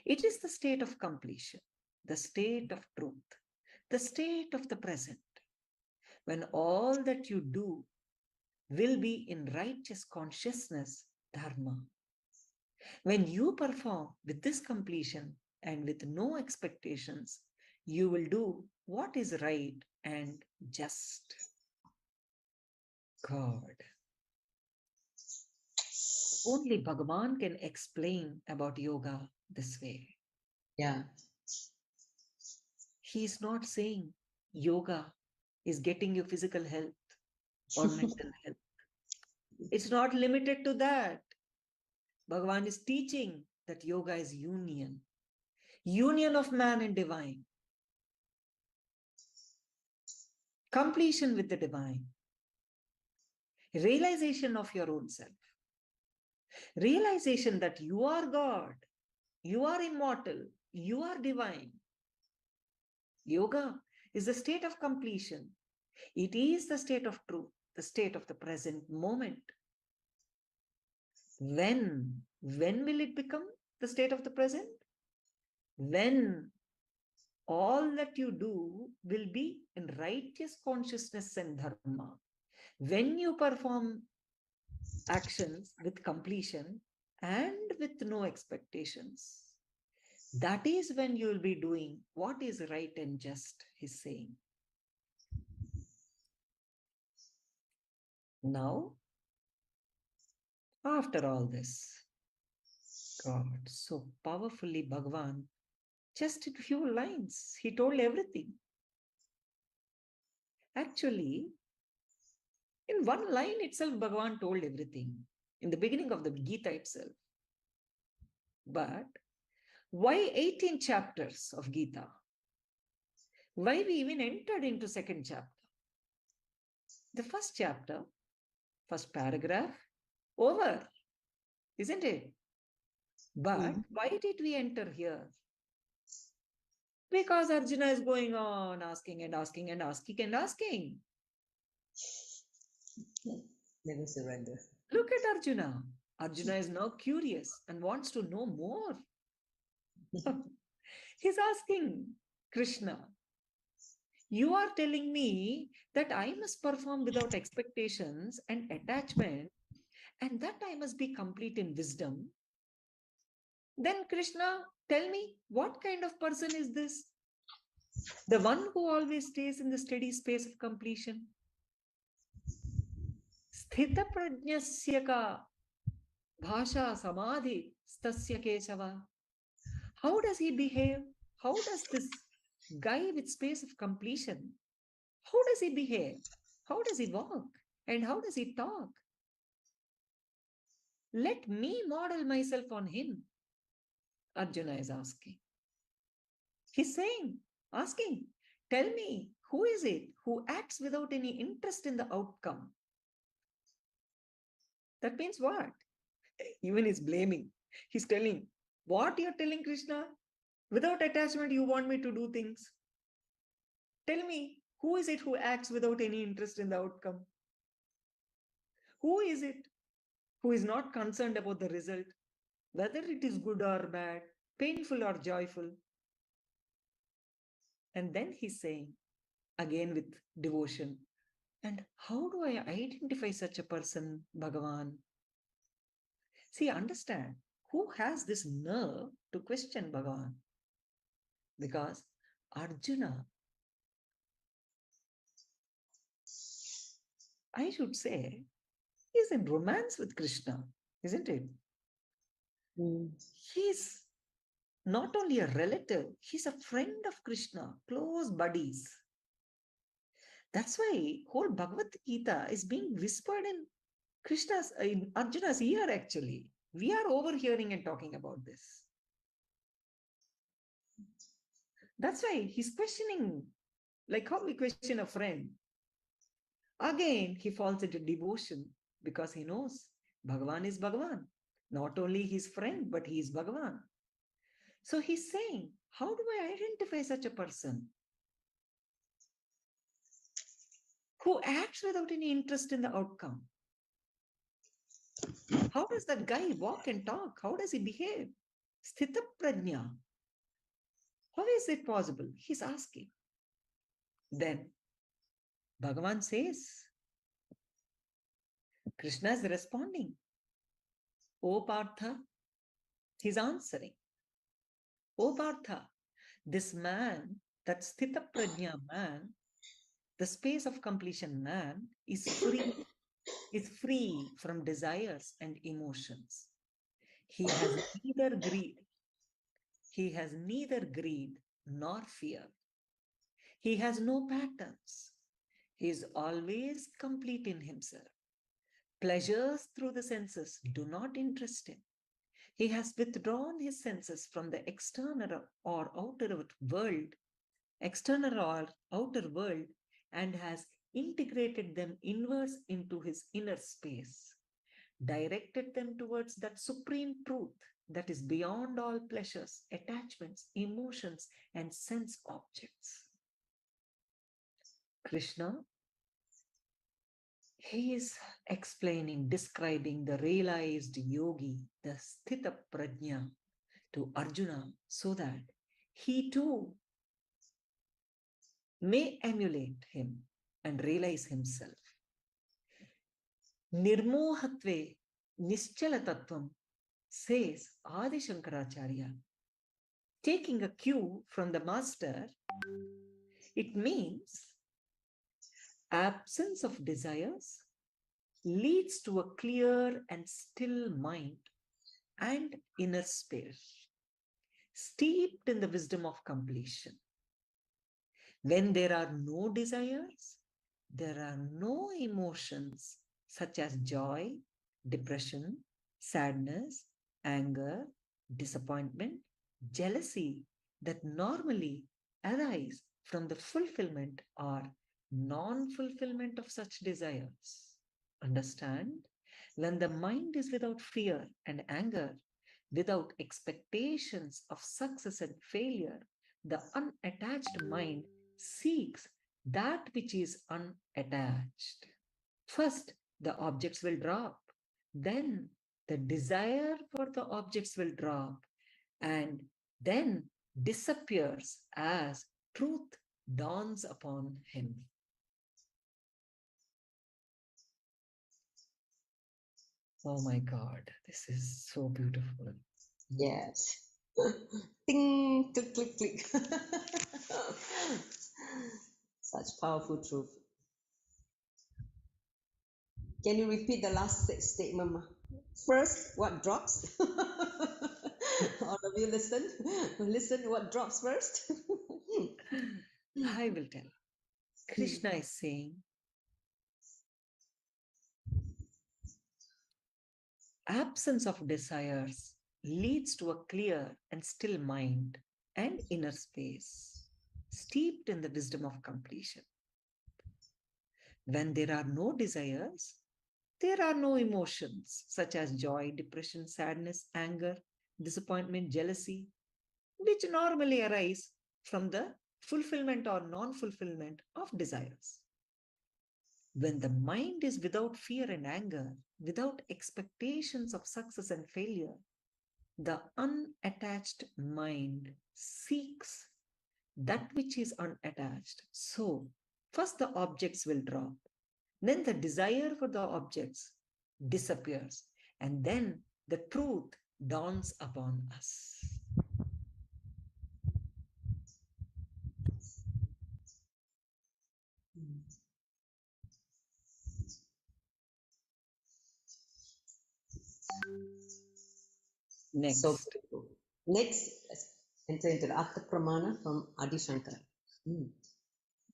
It is the state of completion, the state of truth, the state of the present, when all that you do will be in righteous consciousness, dharma. When you perform with this completion and with no expectations, you will do what is right and just. God. Only Bhagavan can explain about yoga this way.
Yeah.
He is not saying yoga is getting you physical health or mental health. It's not limited to that. Bhagavan is teaching that yoga is union of man and divine, completion with the divine, realization of your own self, realization that you are God, you are immortal, you are divine. Yoga is the state of completion. It is the state of truth, the state of the present moment. When will it become the state of the present? When all that you do will be in righteous consciousness and dharma. When you perform actions with completion and with no expectations, that is when you will be doing what is right and just, he's saying. Now, after all this, God, so powerfully Bhagavan, just in few lines, he told everything. Actually, in one line itself, Bhagavan told everything, in the beginning of the Gita itself. But why 18 chapters of Gita? Why we even entered into second chapter? The first chapter, first paragraph, over, isn't it? But why did we enter here? Because Arjuna is going on asking and asking and asking and asking.
Never surrender.
Look at Arjuna. Arjuna is now curious and wants to know more. He's asking Krishna, you are telling me that I must perform without expectations and attachment, and that I must be complete in wisdom. Then Krishna, tell me, what kind of person is this? The one who always stays in the steady space of completion. Sthita prajnasya ka bhasha samadhi stasya kesava. How does he behave? How does this guy with space of completion, how does he behave? How does he walk? And how does he talk? Let me model myself on him, Arjuna is asking. He's saying, asking, tell me, who is it who acts without any interest in the outcome? That means what? Even he's blaming. He's telling, what you're telling, Krishna? Without attachment, you want me to do things. Tell me, who is it who acts without any interest in the outcome? Who is it who is not concerned about the result, whether it is good or bad, painful or joyful? And then he's saying, again with devotion, and how do I identify such a person, Bhagavan? See, understand, who has this nerve to question Bhagavan? Because Arjuna, I should say, is in romance with Krishna, isn't it? He's not only a relative, he's a friend of Krishna, close buddies. That's why whole Bhagavad Gita is being whispered in Arjuna's ear, actually. We are overhearing and talking about this. That's why he's questioning, like how we question a friend. Again, he falls into devotion because he knows Bhagavan is Bhagavan. Not only his friend, but he is Bhagavan. So he's saying, how do I identify such a person who acts without any interest in the outcome? How does that guy walk and talk? How does he behave? Sthita prajna. How is it possible? He's asking. Then Bhagavan says, Krishna is responding. O Partha, he's answering. O Partha, this man, that Sthita Prajna man, the space of completion man, is free from desires and emotions. He has neither greed, nor fear. He has no patterns. He is always complete in himself. Pleasures through the senses do not interest him. He has withdrawn his senses from the external or outer world, and has integrated them inwards into his inner space, directed them towards that supreme truth that is beyond all pleasures, attachments, emotions, and sense objects. Krishna, he is explaining, describing the realized yogi, the Sthita Prajna, to Arjuna so that he too may emulate him and realize himself. Nirmohatve Nischala Tattvam, says Adi Shankaracharya. Taking a cue from the master, it means absence of desires leads to a clear and still mind and inner space, steeped in the wisdom of completion. When there are no desires, there are no emotions such as joy, depression, sadness, anger, disappointment, jealousy that normally arise from the fulfillment or non-fulfillment of such desires. Understand? When the mind is without fear and anger, without expectations of success and failure, the unattached mind seeks that which is unattached. First, the objects will drop. Then, the desire for the objects will drop and then disappears as truth dawns upon him. Oh my God, this is so beautiful.
Yes. Ding, click, click, click. Such powerful truth. Can you repeat the last statement? First, what drops? All of you listen. Listen, what drops first?
I will tell. Krishna is saying, absence of desires leads to a clear and still mind and inner space, steeped in the wisdom of completion. When there are no desires, there are no emotions such as joy, depression, sadness, anger, disappointment, jealousy, which normally arise from the fulfillment or non-fulfillment of desires. When the mind is without fear and anger, without expectations of success and failure, the unattached mind seeks that which is unattached. So, first the objects will drop, then the desire for the objects disappears, and then the truth dawns upon us. Next.
So beautiful. Next, let's enter into the Artha Pramana from Adi Shankara.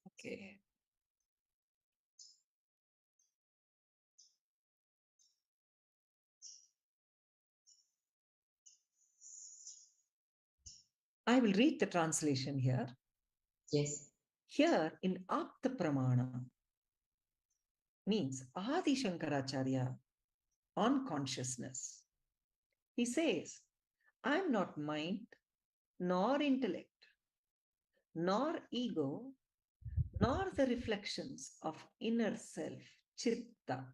Okay. I will read the translation here.
Yes.
Here in Apta Pramana means Adi Shankaracharya on consciousness. He says, I'm not mind, nor intellect, nor ego, nor the reflections of inner self, chitta.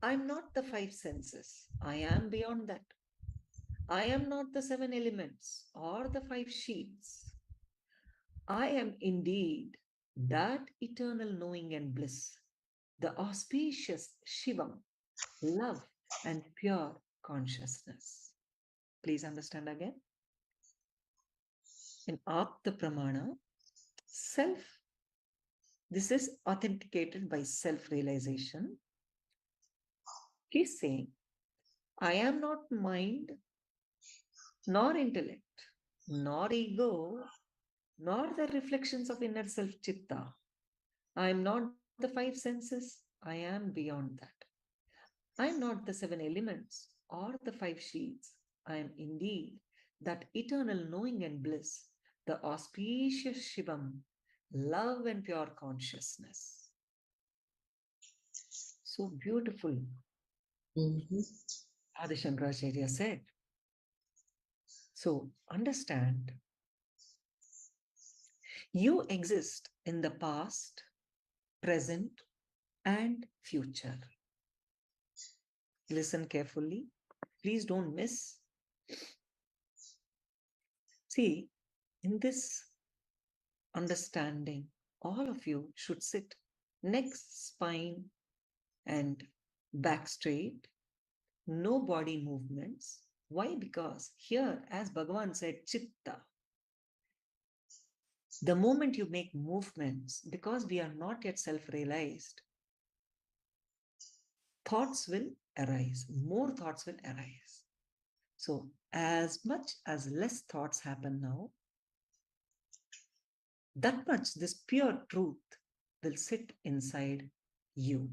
I'm not the five senses. I am beyond that. I am not the seven elements or the five sheets. I am indeed that eternal knowing and bliss, the auspicious Shivam, love and pure consciousness. Please understand again. In Apta Pramana, self, this is authenticated by self-realization. He's saying, I am not mind, nor intellect, nor ego, nor the reflections of inner self chitta. I am not the five senses. I am beyond that. I am not the seven elements or the five sheets. I am indeed that eternal knowing and bliss, the auspicious Shivam, love and pure consciousness. So beautiful. Adi Shankaracharya said. So understand, you exist in the past, present, and future. Listen carefully. Please don't miss. See, in this understanding, all of you should sit neck, spine, and back straight, no body movements. Why? Because here, as Bhagavan said, chitta, the moment you make movements, because we are not yet self-realized, thoughts will arise, more thoughts will arise. So as much as less thoughts happen now, that much this pure truth will sit inside you.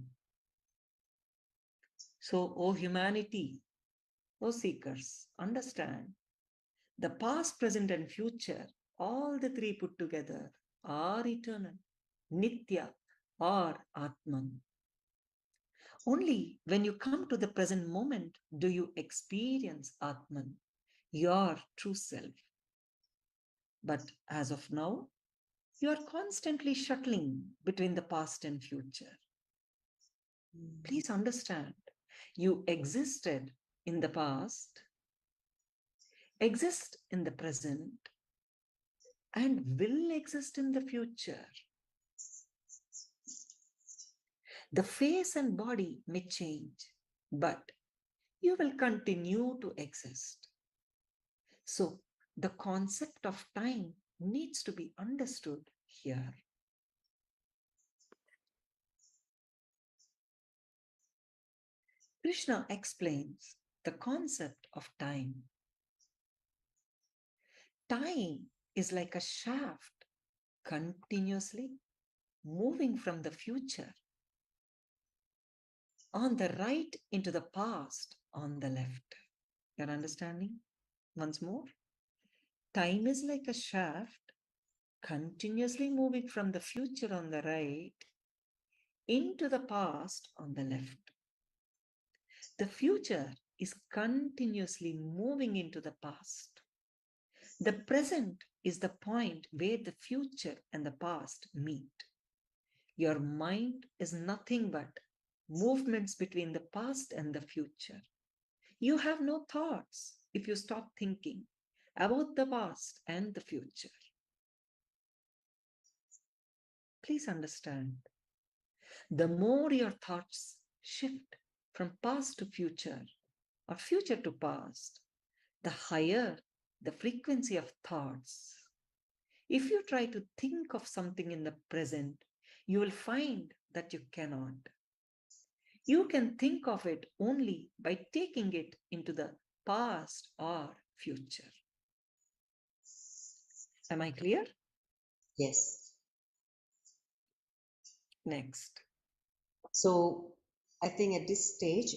So, O humanity, O seekers, understand the past, present, and future, all the three put together, are eternal, Nitya, or Atman. Only when you come to the present moment do you experience Atman, your true self. But as of now, you are constantly shuttling between the past and future. Please understand, you existed in the past, exist in the present, and will exist in the future. The face and body may change, but you will continue to exist. So the concept of time needs to be understood here. Krishna explains the concept of time. Time is like a shaft continuously moving from the future on the right into the past on the left. You're understanding? Once more. Time is like a shaft continuously moving from the future on the right into the past on the left. The future is continuously moving into the past. The present is the point where the future and the past meet. Your mind is nothing but movements between the past and the future. You have no thoughts if you stop thinking about the past and the future. Please understand, the more your thoughts shift from past to future or future to past, the higher the frequency of thoughts. If you try to think of something in the present, you will find that you cannot. You can think of it only by taking it into the past or future. Am I clear?
Yes.
Next.
So I think at this stage,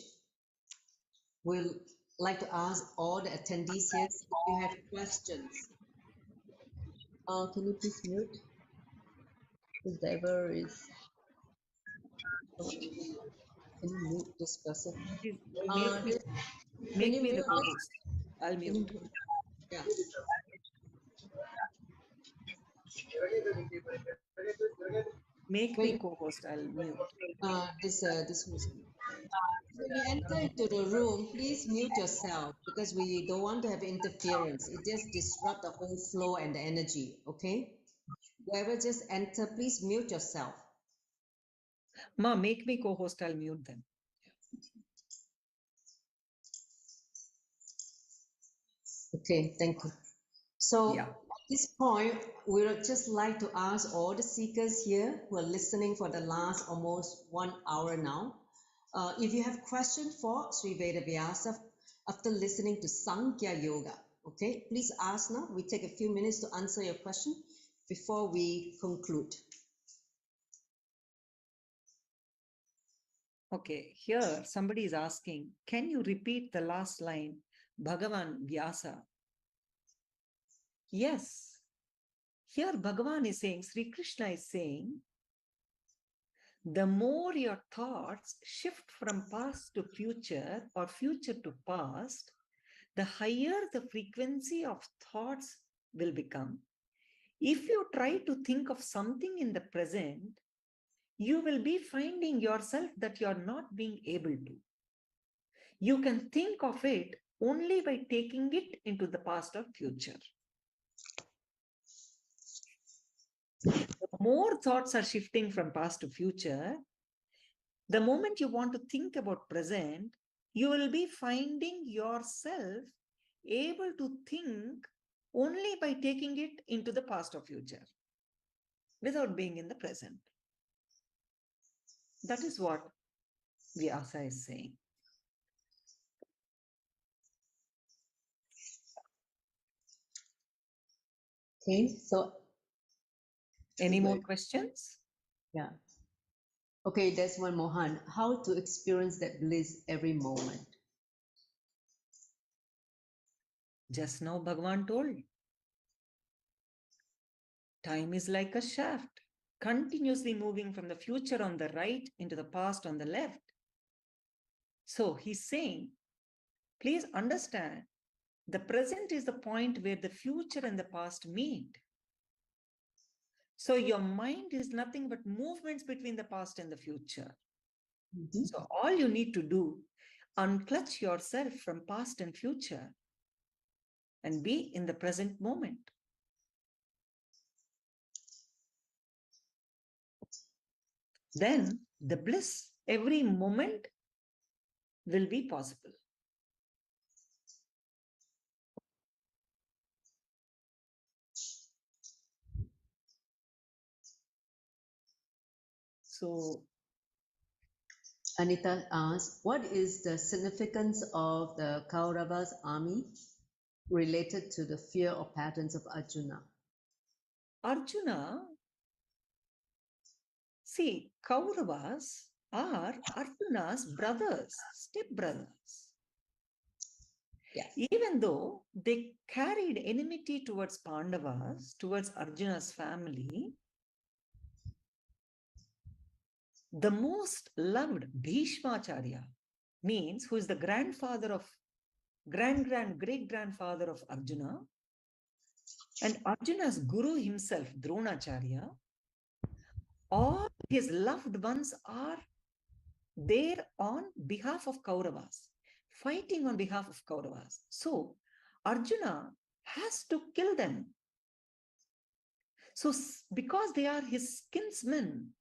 we'll like to ask all the attendees here if you have questions. Can you please mute? If there ever is, can you mute this person?
Please make me,
Can you
the
mute?
co-host. I'll
Can you
mute.
mute? Yeah.
Make
When
me co-host. I'll mute.
this was when you enter into the room, please mute yourself because we don't want to have interference. It just disrupt the whole flow and the energy. Okay. Whoever just enter, please mute yourself.
Ma, make me co-host. I'll mute them.
Okay, thank you. So
Yeah.
at this point, we would just like to ask all the seekers here who are listening for the last almost 1 hour now. If you have questions for Sri Vedavyasa after listening to Sankhya Yoga, okay, please ask now. We take a few minutes to answer your question before we conclude.
Okay, here somebody is asking, can you repeat the last line, Bhagavan Vyasa? Yes. Here Bhagavan is saying, Sri Krishna is saying, the more your thoughts shift from past to future or future to past, the higher the frequency of thoughts will become. If you try to think of something in the present, you will be finding yourself that you are not being able to. You can think of it only by taking it into the past or future. The more thoughts are shifting from past to future, the moment you want to think about present, you will be finding yourself able to think only by taking it into the past or future without being in the present. That is what Vyasa is saying.
Okay, so
Any more questions?
yeah. Okay, there's one, Mohan. How to experience that bliss every moment?
Just now Bhagavan told. Time is like a shaft, continuously moving from the future on the right into the past on the left. So he's saying, please understand, the present is the point where the future and the past meet. So your mind is nothing but movements between the past and the future.
Mm-hmm.
So all you need to do, unclutch yourself from past and future and be in the present moment. Then the bliss every moment will be possible. So
Anita asks, what is the significance of the Kauravas army related to the fear or patterns of Arjuna?
Arjuna, see, Kauravas are Arjuna's brothers, stepbrothers.
Yeah.
Even though they carried enmity towards Pandavas, towards Arjuna's family, the most loved Bhishmacharya, means who is the grandfather of, great-grandfather of Arjuna, and Arjuna's guru himself, Dronacharya, all his loved ones are there on behalf of Kauravas, fighting on behalf of Kauravas. So Arjuna has to kill them. So because they are his kinsmen,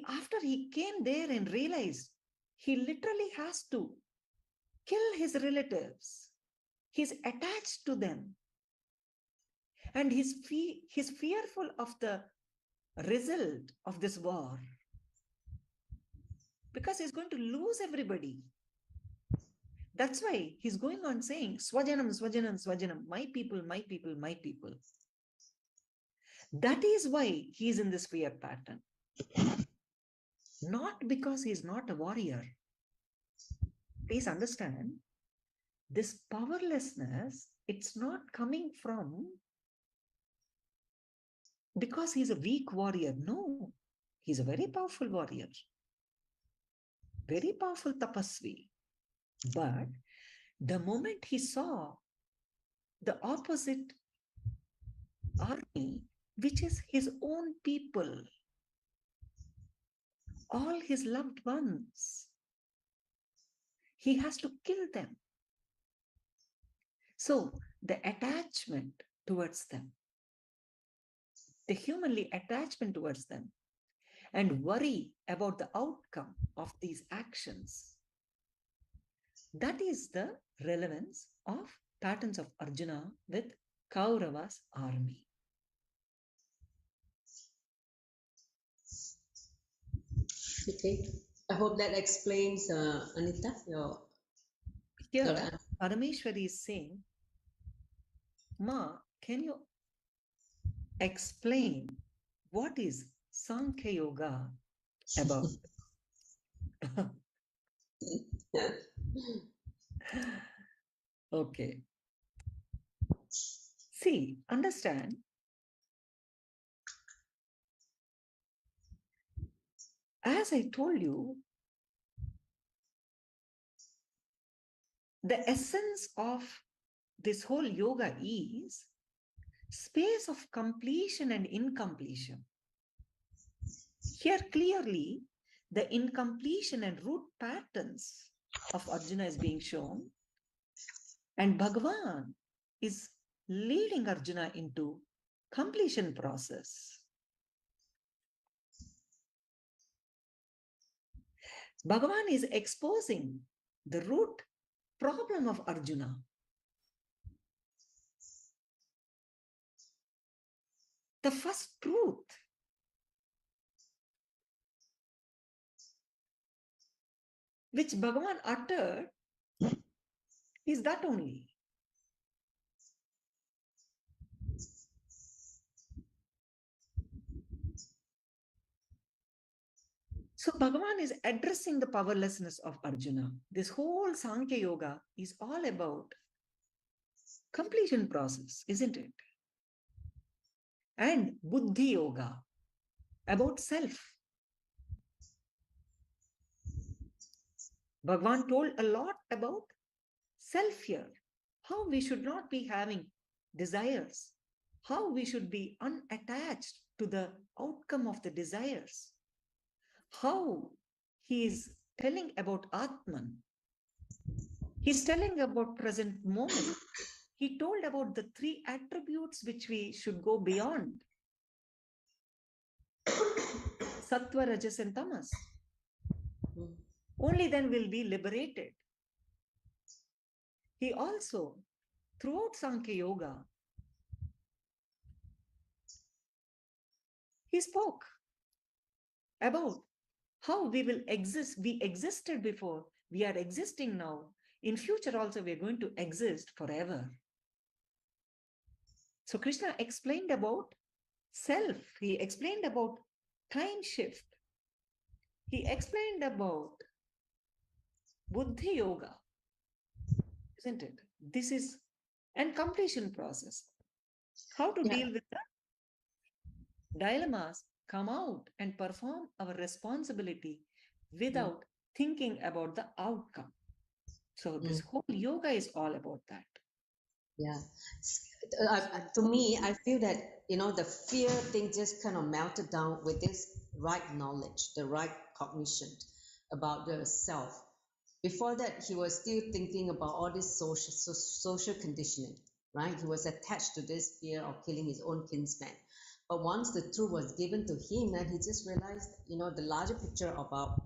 after he came there and realized he literally has to kill his relatives. He's attached to them. And he's fearful of the result of this war because he's going to lose everybody. That's why he's going on saying, Svajanam, Svajanam, Svajanam, my people, my people, my people. That is why he's in this fear pattern. Not because he's not a warrior. Please understand, this powerlessness it's not coming from because he's a weak warrior. No, he's a very powerful warrior, very powerful tapasvi. But the moment he saw the opposite army, which is his own people, all his loved ones, he has to kill them. So the attachment towards them, the humanly attachment towards them, and worry about the outcome of these actions, that is the relevance of patterns of Arjuna with Kaurava's army.
Okay. I hope that explains, Anita, your
Here, Parameshwari is saying, Ma, can you explain what is Sankhya Yoga about? Okay. See, understand, as I told you, the essence of this whole yoga is space of completion and incompletion. Here clearly, the incompletion and root patterns of Arjuna is being shown, and Bhagavan is leading Arjuna into completion process. Bhagavan is exposing the root problem of Arjuna. The first truth. Which Bhagavan uttered is that only. So Bhagavan is addressing the powerlessness of Arjuna. This whole Sankhya Yoga is all about completion process, isn't it? And Buddhi Yoga, about self. Bhagavan told a lot about self here, how we should not be having desires, how we should be unattached to the outcome of the desires, how he is telling about Atman. He's telling about present moment. He told about the 3 attributes which we should go beyond. Sattva, Rajas and Tamas. Only then will be liberated. He also, throughout Sankhya Yoga, he spoke about how we will exist. We existed before, we are existing now. In future also, we are going to exist forever. So Krishna explained about self. He explained about time shift. He explained about Buddhi Yoga, isn't it? This is and completion process. How to deal with the dilemmas, come out and perform our responsibility without thinking about the outcome. So this whole yoga is all about that.
Yeah. To me, I feel that, the fear thing just kind of melted down with this right knowledge, the right cognition about the self. Before that, he was still thinking about all this social conditioning, right? He was attached to this fear of killing his own kinsmen. But once the truth was given to him, and he just realized, the larger picture about,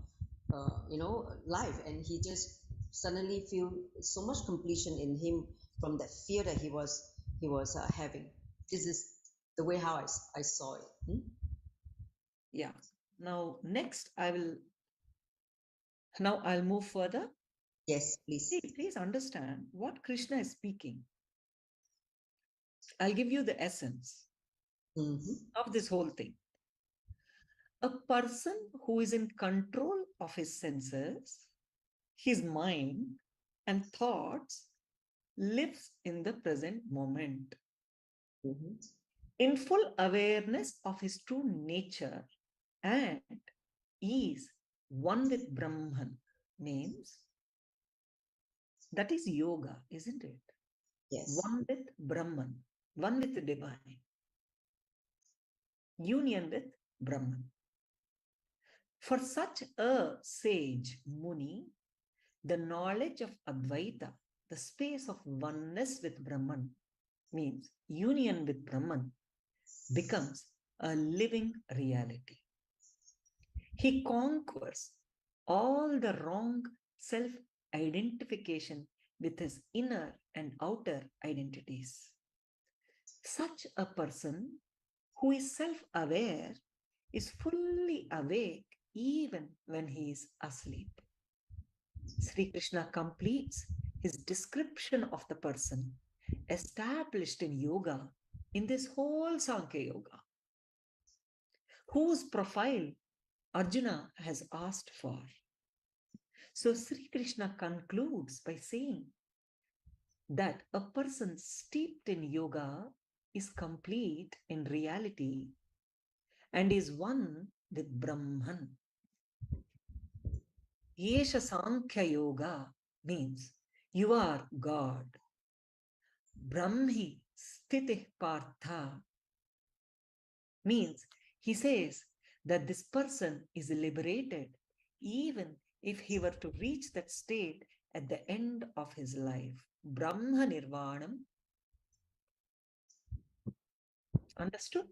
life, and he just suddenly feel so much completion in him from that fear that he was having. This is the way how I saw it.
Yeah. Now, next I'll move further.
Yes, please.
Please understand what Krishna is speaking. I'll give you the essence of this whole thing. A person who is in control of his senses, his mind and thoughts, lives in the present moment,
Mm-hmm.
in full awareness of his true nature, and is one with Brahman. Means that is yoga, isn't it?
Yes.
One with Brahman, one with the divine, union with Brahman. For such a sage Muni, the knowledge of Advaita, the space of oneness with Brahman, means union with Brahman, becomes a living reality. He conquers all the wrong self-identification with his inner and outer identities. Such a person who is self-aware is fully awake even when he is asleep. Sri Krishna completes his description of the person established in yoga in this whole Sankhya Yoga, whose profile Arjuna has asked for. So Sri Krishna concludes by saying that a person steeped in yoga is complete in reality and is one with Brahman. Yesha Sankhya Yoga means you are God. Brahmi Stitih Partha means he says that this person is liberated even if he were to reach that state at the end of his life. Brahma Nirvanam. Understood?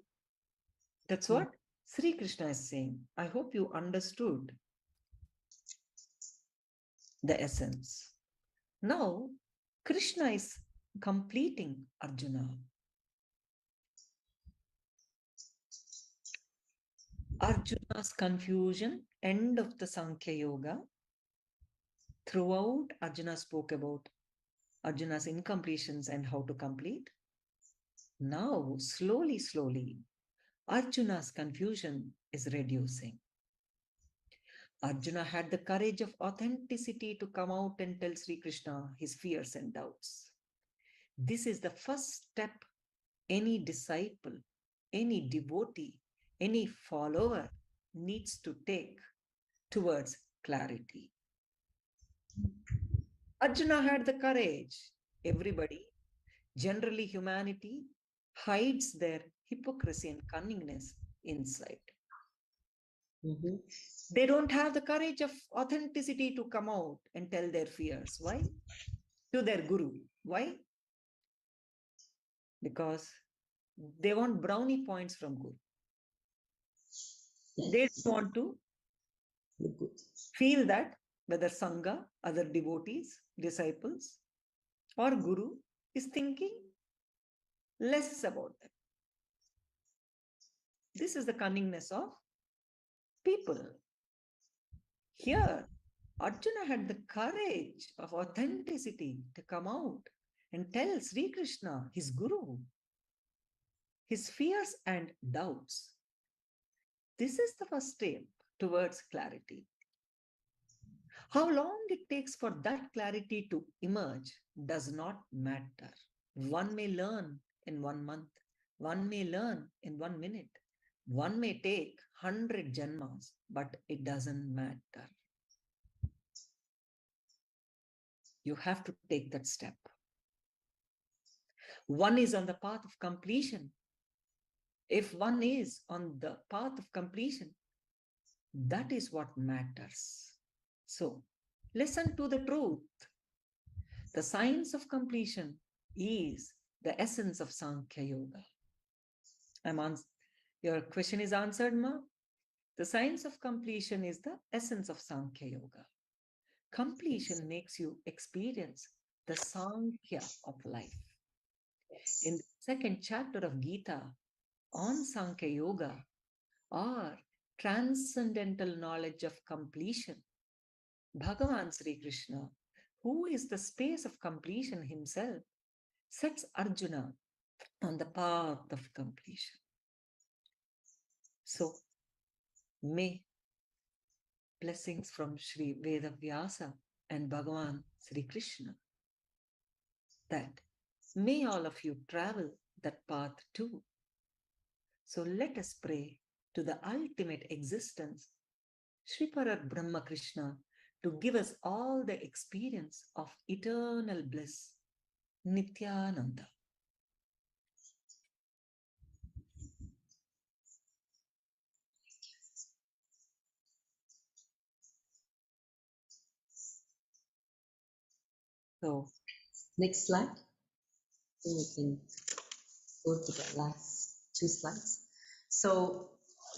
That's what Sri Krishna is saying. I hope you understood the essence. Now, Krishna is completing Arjuna. Arjuna's confusion, end of the Sankhya Yoga. Throughout, Arjuna spoke about Arjuna's incompletions and how to complete. Now, slowly, Arjuna's confusion is reducing. Arjuna had the courage of authenticity to come out and tell Sri Krishna his fears and doubts. This is the first step any disciple, any devotee, any follower needs to take towards clarity. Arjuna had the courage. Everybody, generally humanity, hides their hypocrisy and cunningness inside.
Mm-hmm.
They don't have the courage of authenticity to come out and tell their fears. Why? To their guru. Why? Because they want brownie points from guru. They want to feel that whether Sangha, other devotees, disciples, or Guru is thinking less about them. This is the cunningness of people. Here, Arjuna had the courage of authenticity to come out and tell Sri Krishna, his Guru, his fears and doubts. This is the first step towards clarity. How long it takes for that clarity to emerge does not matter. One may learn in 1 month, one may learn in 1 minute, one may take 100 janmas, but it doesn't matter. You have to take that step. One is on the path of completion. If one is on the path of completion, that is what matters. So, listen to the truth. The science of completion is the essence of Sankhya Yoga. Your question is answered, Ma? The science of completion is the essence of Sankhya Yoga. Completion makes you experience the Sankhya of life. In the second chapter of Gita on Sankhya Yoga, or transcendental knowledge of completion, Bhagavan Sri Krishna, who is the space of completion himself, sets Arjuna on the path of completion. So, may blessings from Sri Vedavyasa and Bhagavan Sri Krishna that may all of you travel that path too. So let us pray to the ultimate existence, Shri Parar Brahma Krishna, to give us all the experience of eternal bliss, Nityananda. So,
Next slide. So we can go to the last 2 slides. So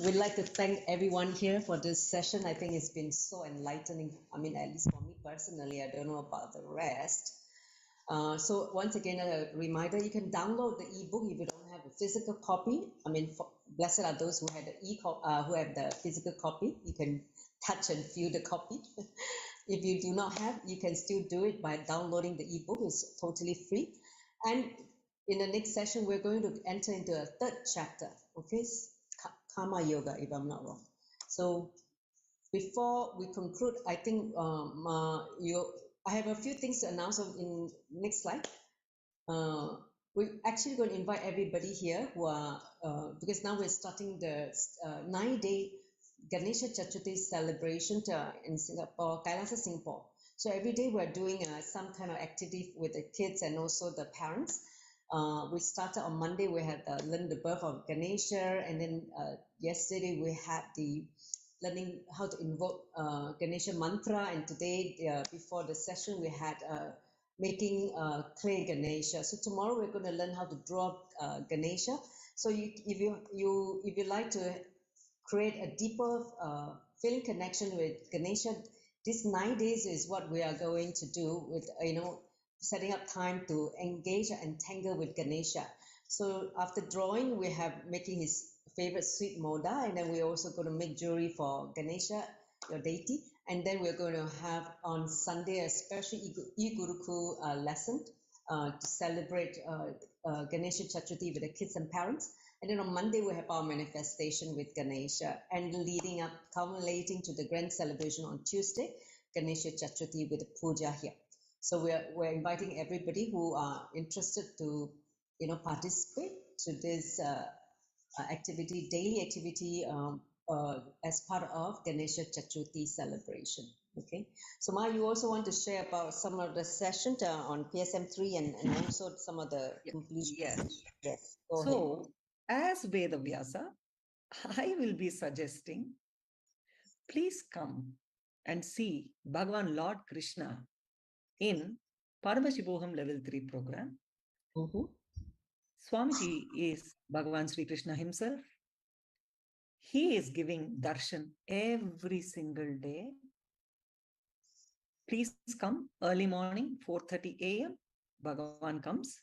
we'd like to thank everyone here for this session. I think it's been so enlightening. I mean, at least for me personally, I don't know about the rest. So once again, a reminder, you can download the ebook if you don't have a physical copy. I mean, blessed are those who have who have the physical copy. You can touch and feel the copy. If you do not have, you can still do it by downloading the ebook. It's totally free. And in the next session, we're going to enter into a third chapter, okay? Karma Yoga, if I'm not wrong. So before we conclude, I think I have a few things to announce in next slide. We're actually going to invite everybody here who are, because now we're starting the 9-day Ganesha Chaturthi celebration in Singapore, Kailasa, Singapore. So every day we're doing some kind of activity with the kids and also the parents. We started on Monday, we had learned the birth of Ganesha, and then yesterday we had the learning how to invoke Ganesha mantra, and today before the session we had making clay Ganesha. So tomorrow we're going to learn how to draw Ganesha. So if you like to create a deeper feeling connection with Ganesha, this 9 days is what we are going to do with setting up time to engage and entangle with Ganesha. So after drawing, we have making his favorite sweet moda, and then we're also going to make jewelry for Ganesha, your deity. And then we're going to have on Sunday a special e-Guruku lesson to celebrate Ganesha Chaturthi with the kids and parents. And then on Monday, we have our manifestation with Ganesha, and leading up, culminating to the grand celebration on Tuesday, Ganesha Chaturthi with the puja here. So we're inviting everybody who are interested to, participate to this activity, daily activity as part of Ganesha Chaturthi celebration. Okay, so Ma, you also want to share about some of the sessions on PSM3 and also some of the completion. Yes. Go
so as Vedavyasa, I will be suggesting, please come and see Bhagavan Lord Krishna in Paramashivoham Level 3 program. Swamiji is Bhagavan Sri Krishna himself. He is giving darshan every single day. Please come early morning, 4:30 a.m. Bhagavan comes.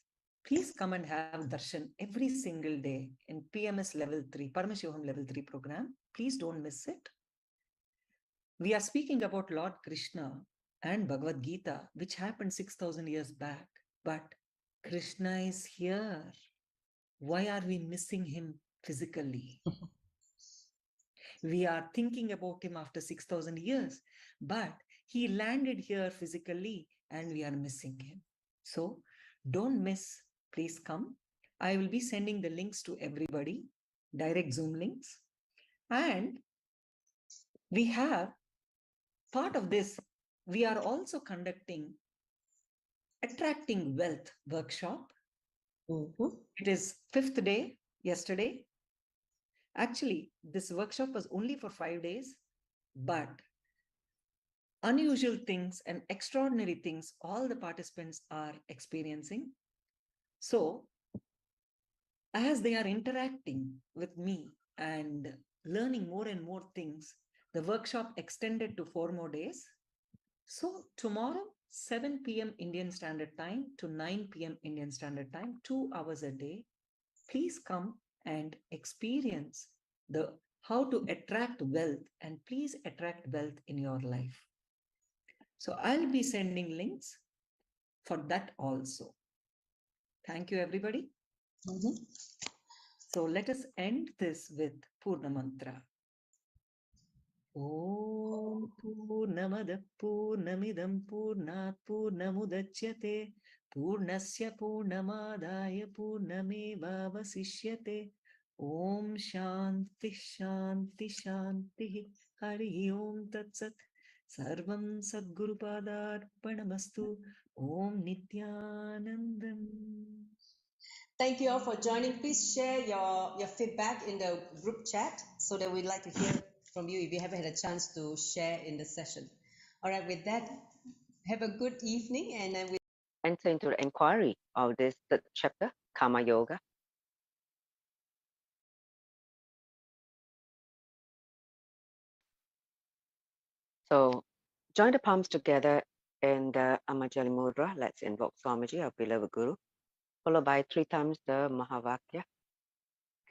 Please come and have darshan every single day in PMS Level 3, Paramashivoham Level 3 program. Please don't miss it. We are speaking about Lord Krishna and Bhagavad Gita, which happened 6,000 years back. But Krishna is here. Why are we missing him physically? We are thinking about him after 6,000 years, but he landed here physically and we are missing him. So don't miss. Please come. I will be sending the links to everybody, direct Zoom links. And we have part of this, we are also conducting Attracting Wealth workshop. It is 5th day, yesterday. Actually, this workshop was only for 5 days, but unusual things and extraordinary things all the participants are experiencing. So, as they are interacting with me and learning more and more things, the workshop extended to 4 more days. So, tomorrow, 7 p.m. Indian Standard Time to 9 p.m. Indian Standard Time, 2 hours a day. Please come and experience how to attract wealth, and please attract wealth in your life. So I'll be sending links for that also. Thank you, everybody. So let us end this with Purna Mantra. Om Purnamada Purnamidam Purnat Purnamudachyate Purnasya Purnamadaya Purnamevavasishyate. Om Shanti Shanti Shanti. Hari Om Tat Sat. Sarvam Sadguru Padarpanamastu. Om Nityanandam.
Thank you all for joining. Please share your feedback in the group chat so that we'd like to hear from you if you haven't had a chance to share in the session. All right, with that, have a good evening, and then we enter into the inquiry of this third chapter, Karma Yoga. So join the palms together in the Amajali Mudra. Let's invoke Swamiji, our beloved Guru, followed by 3 times the Mahavakya.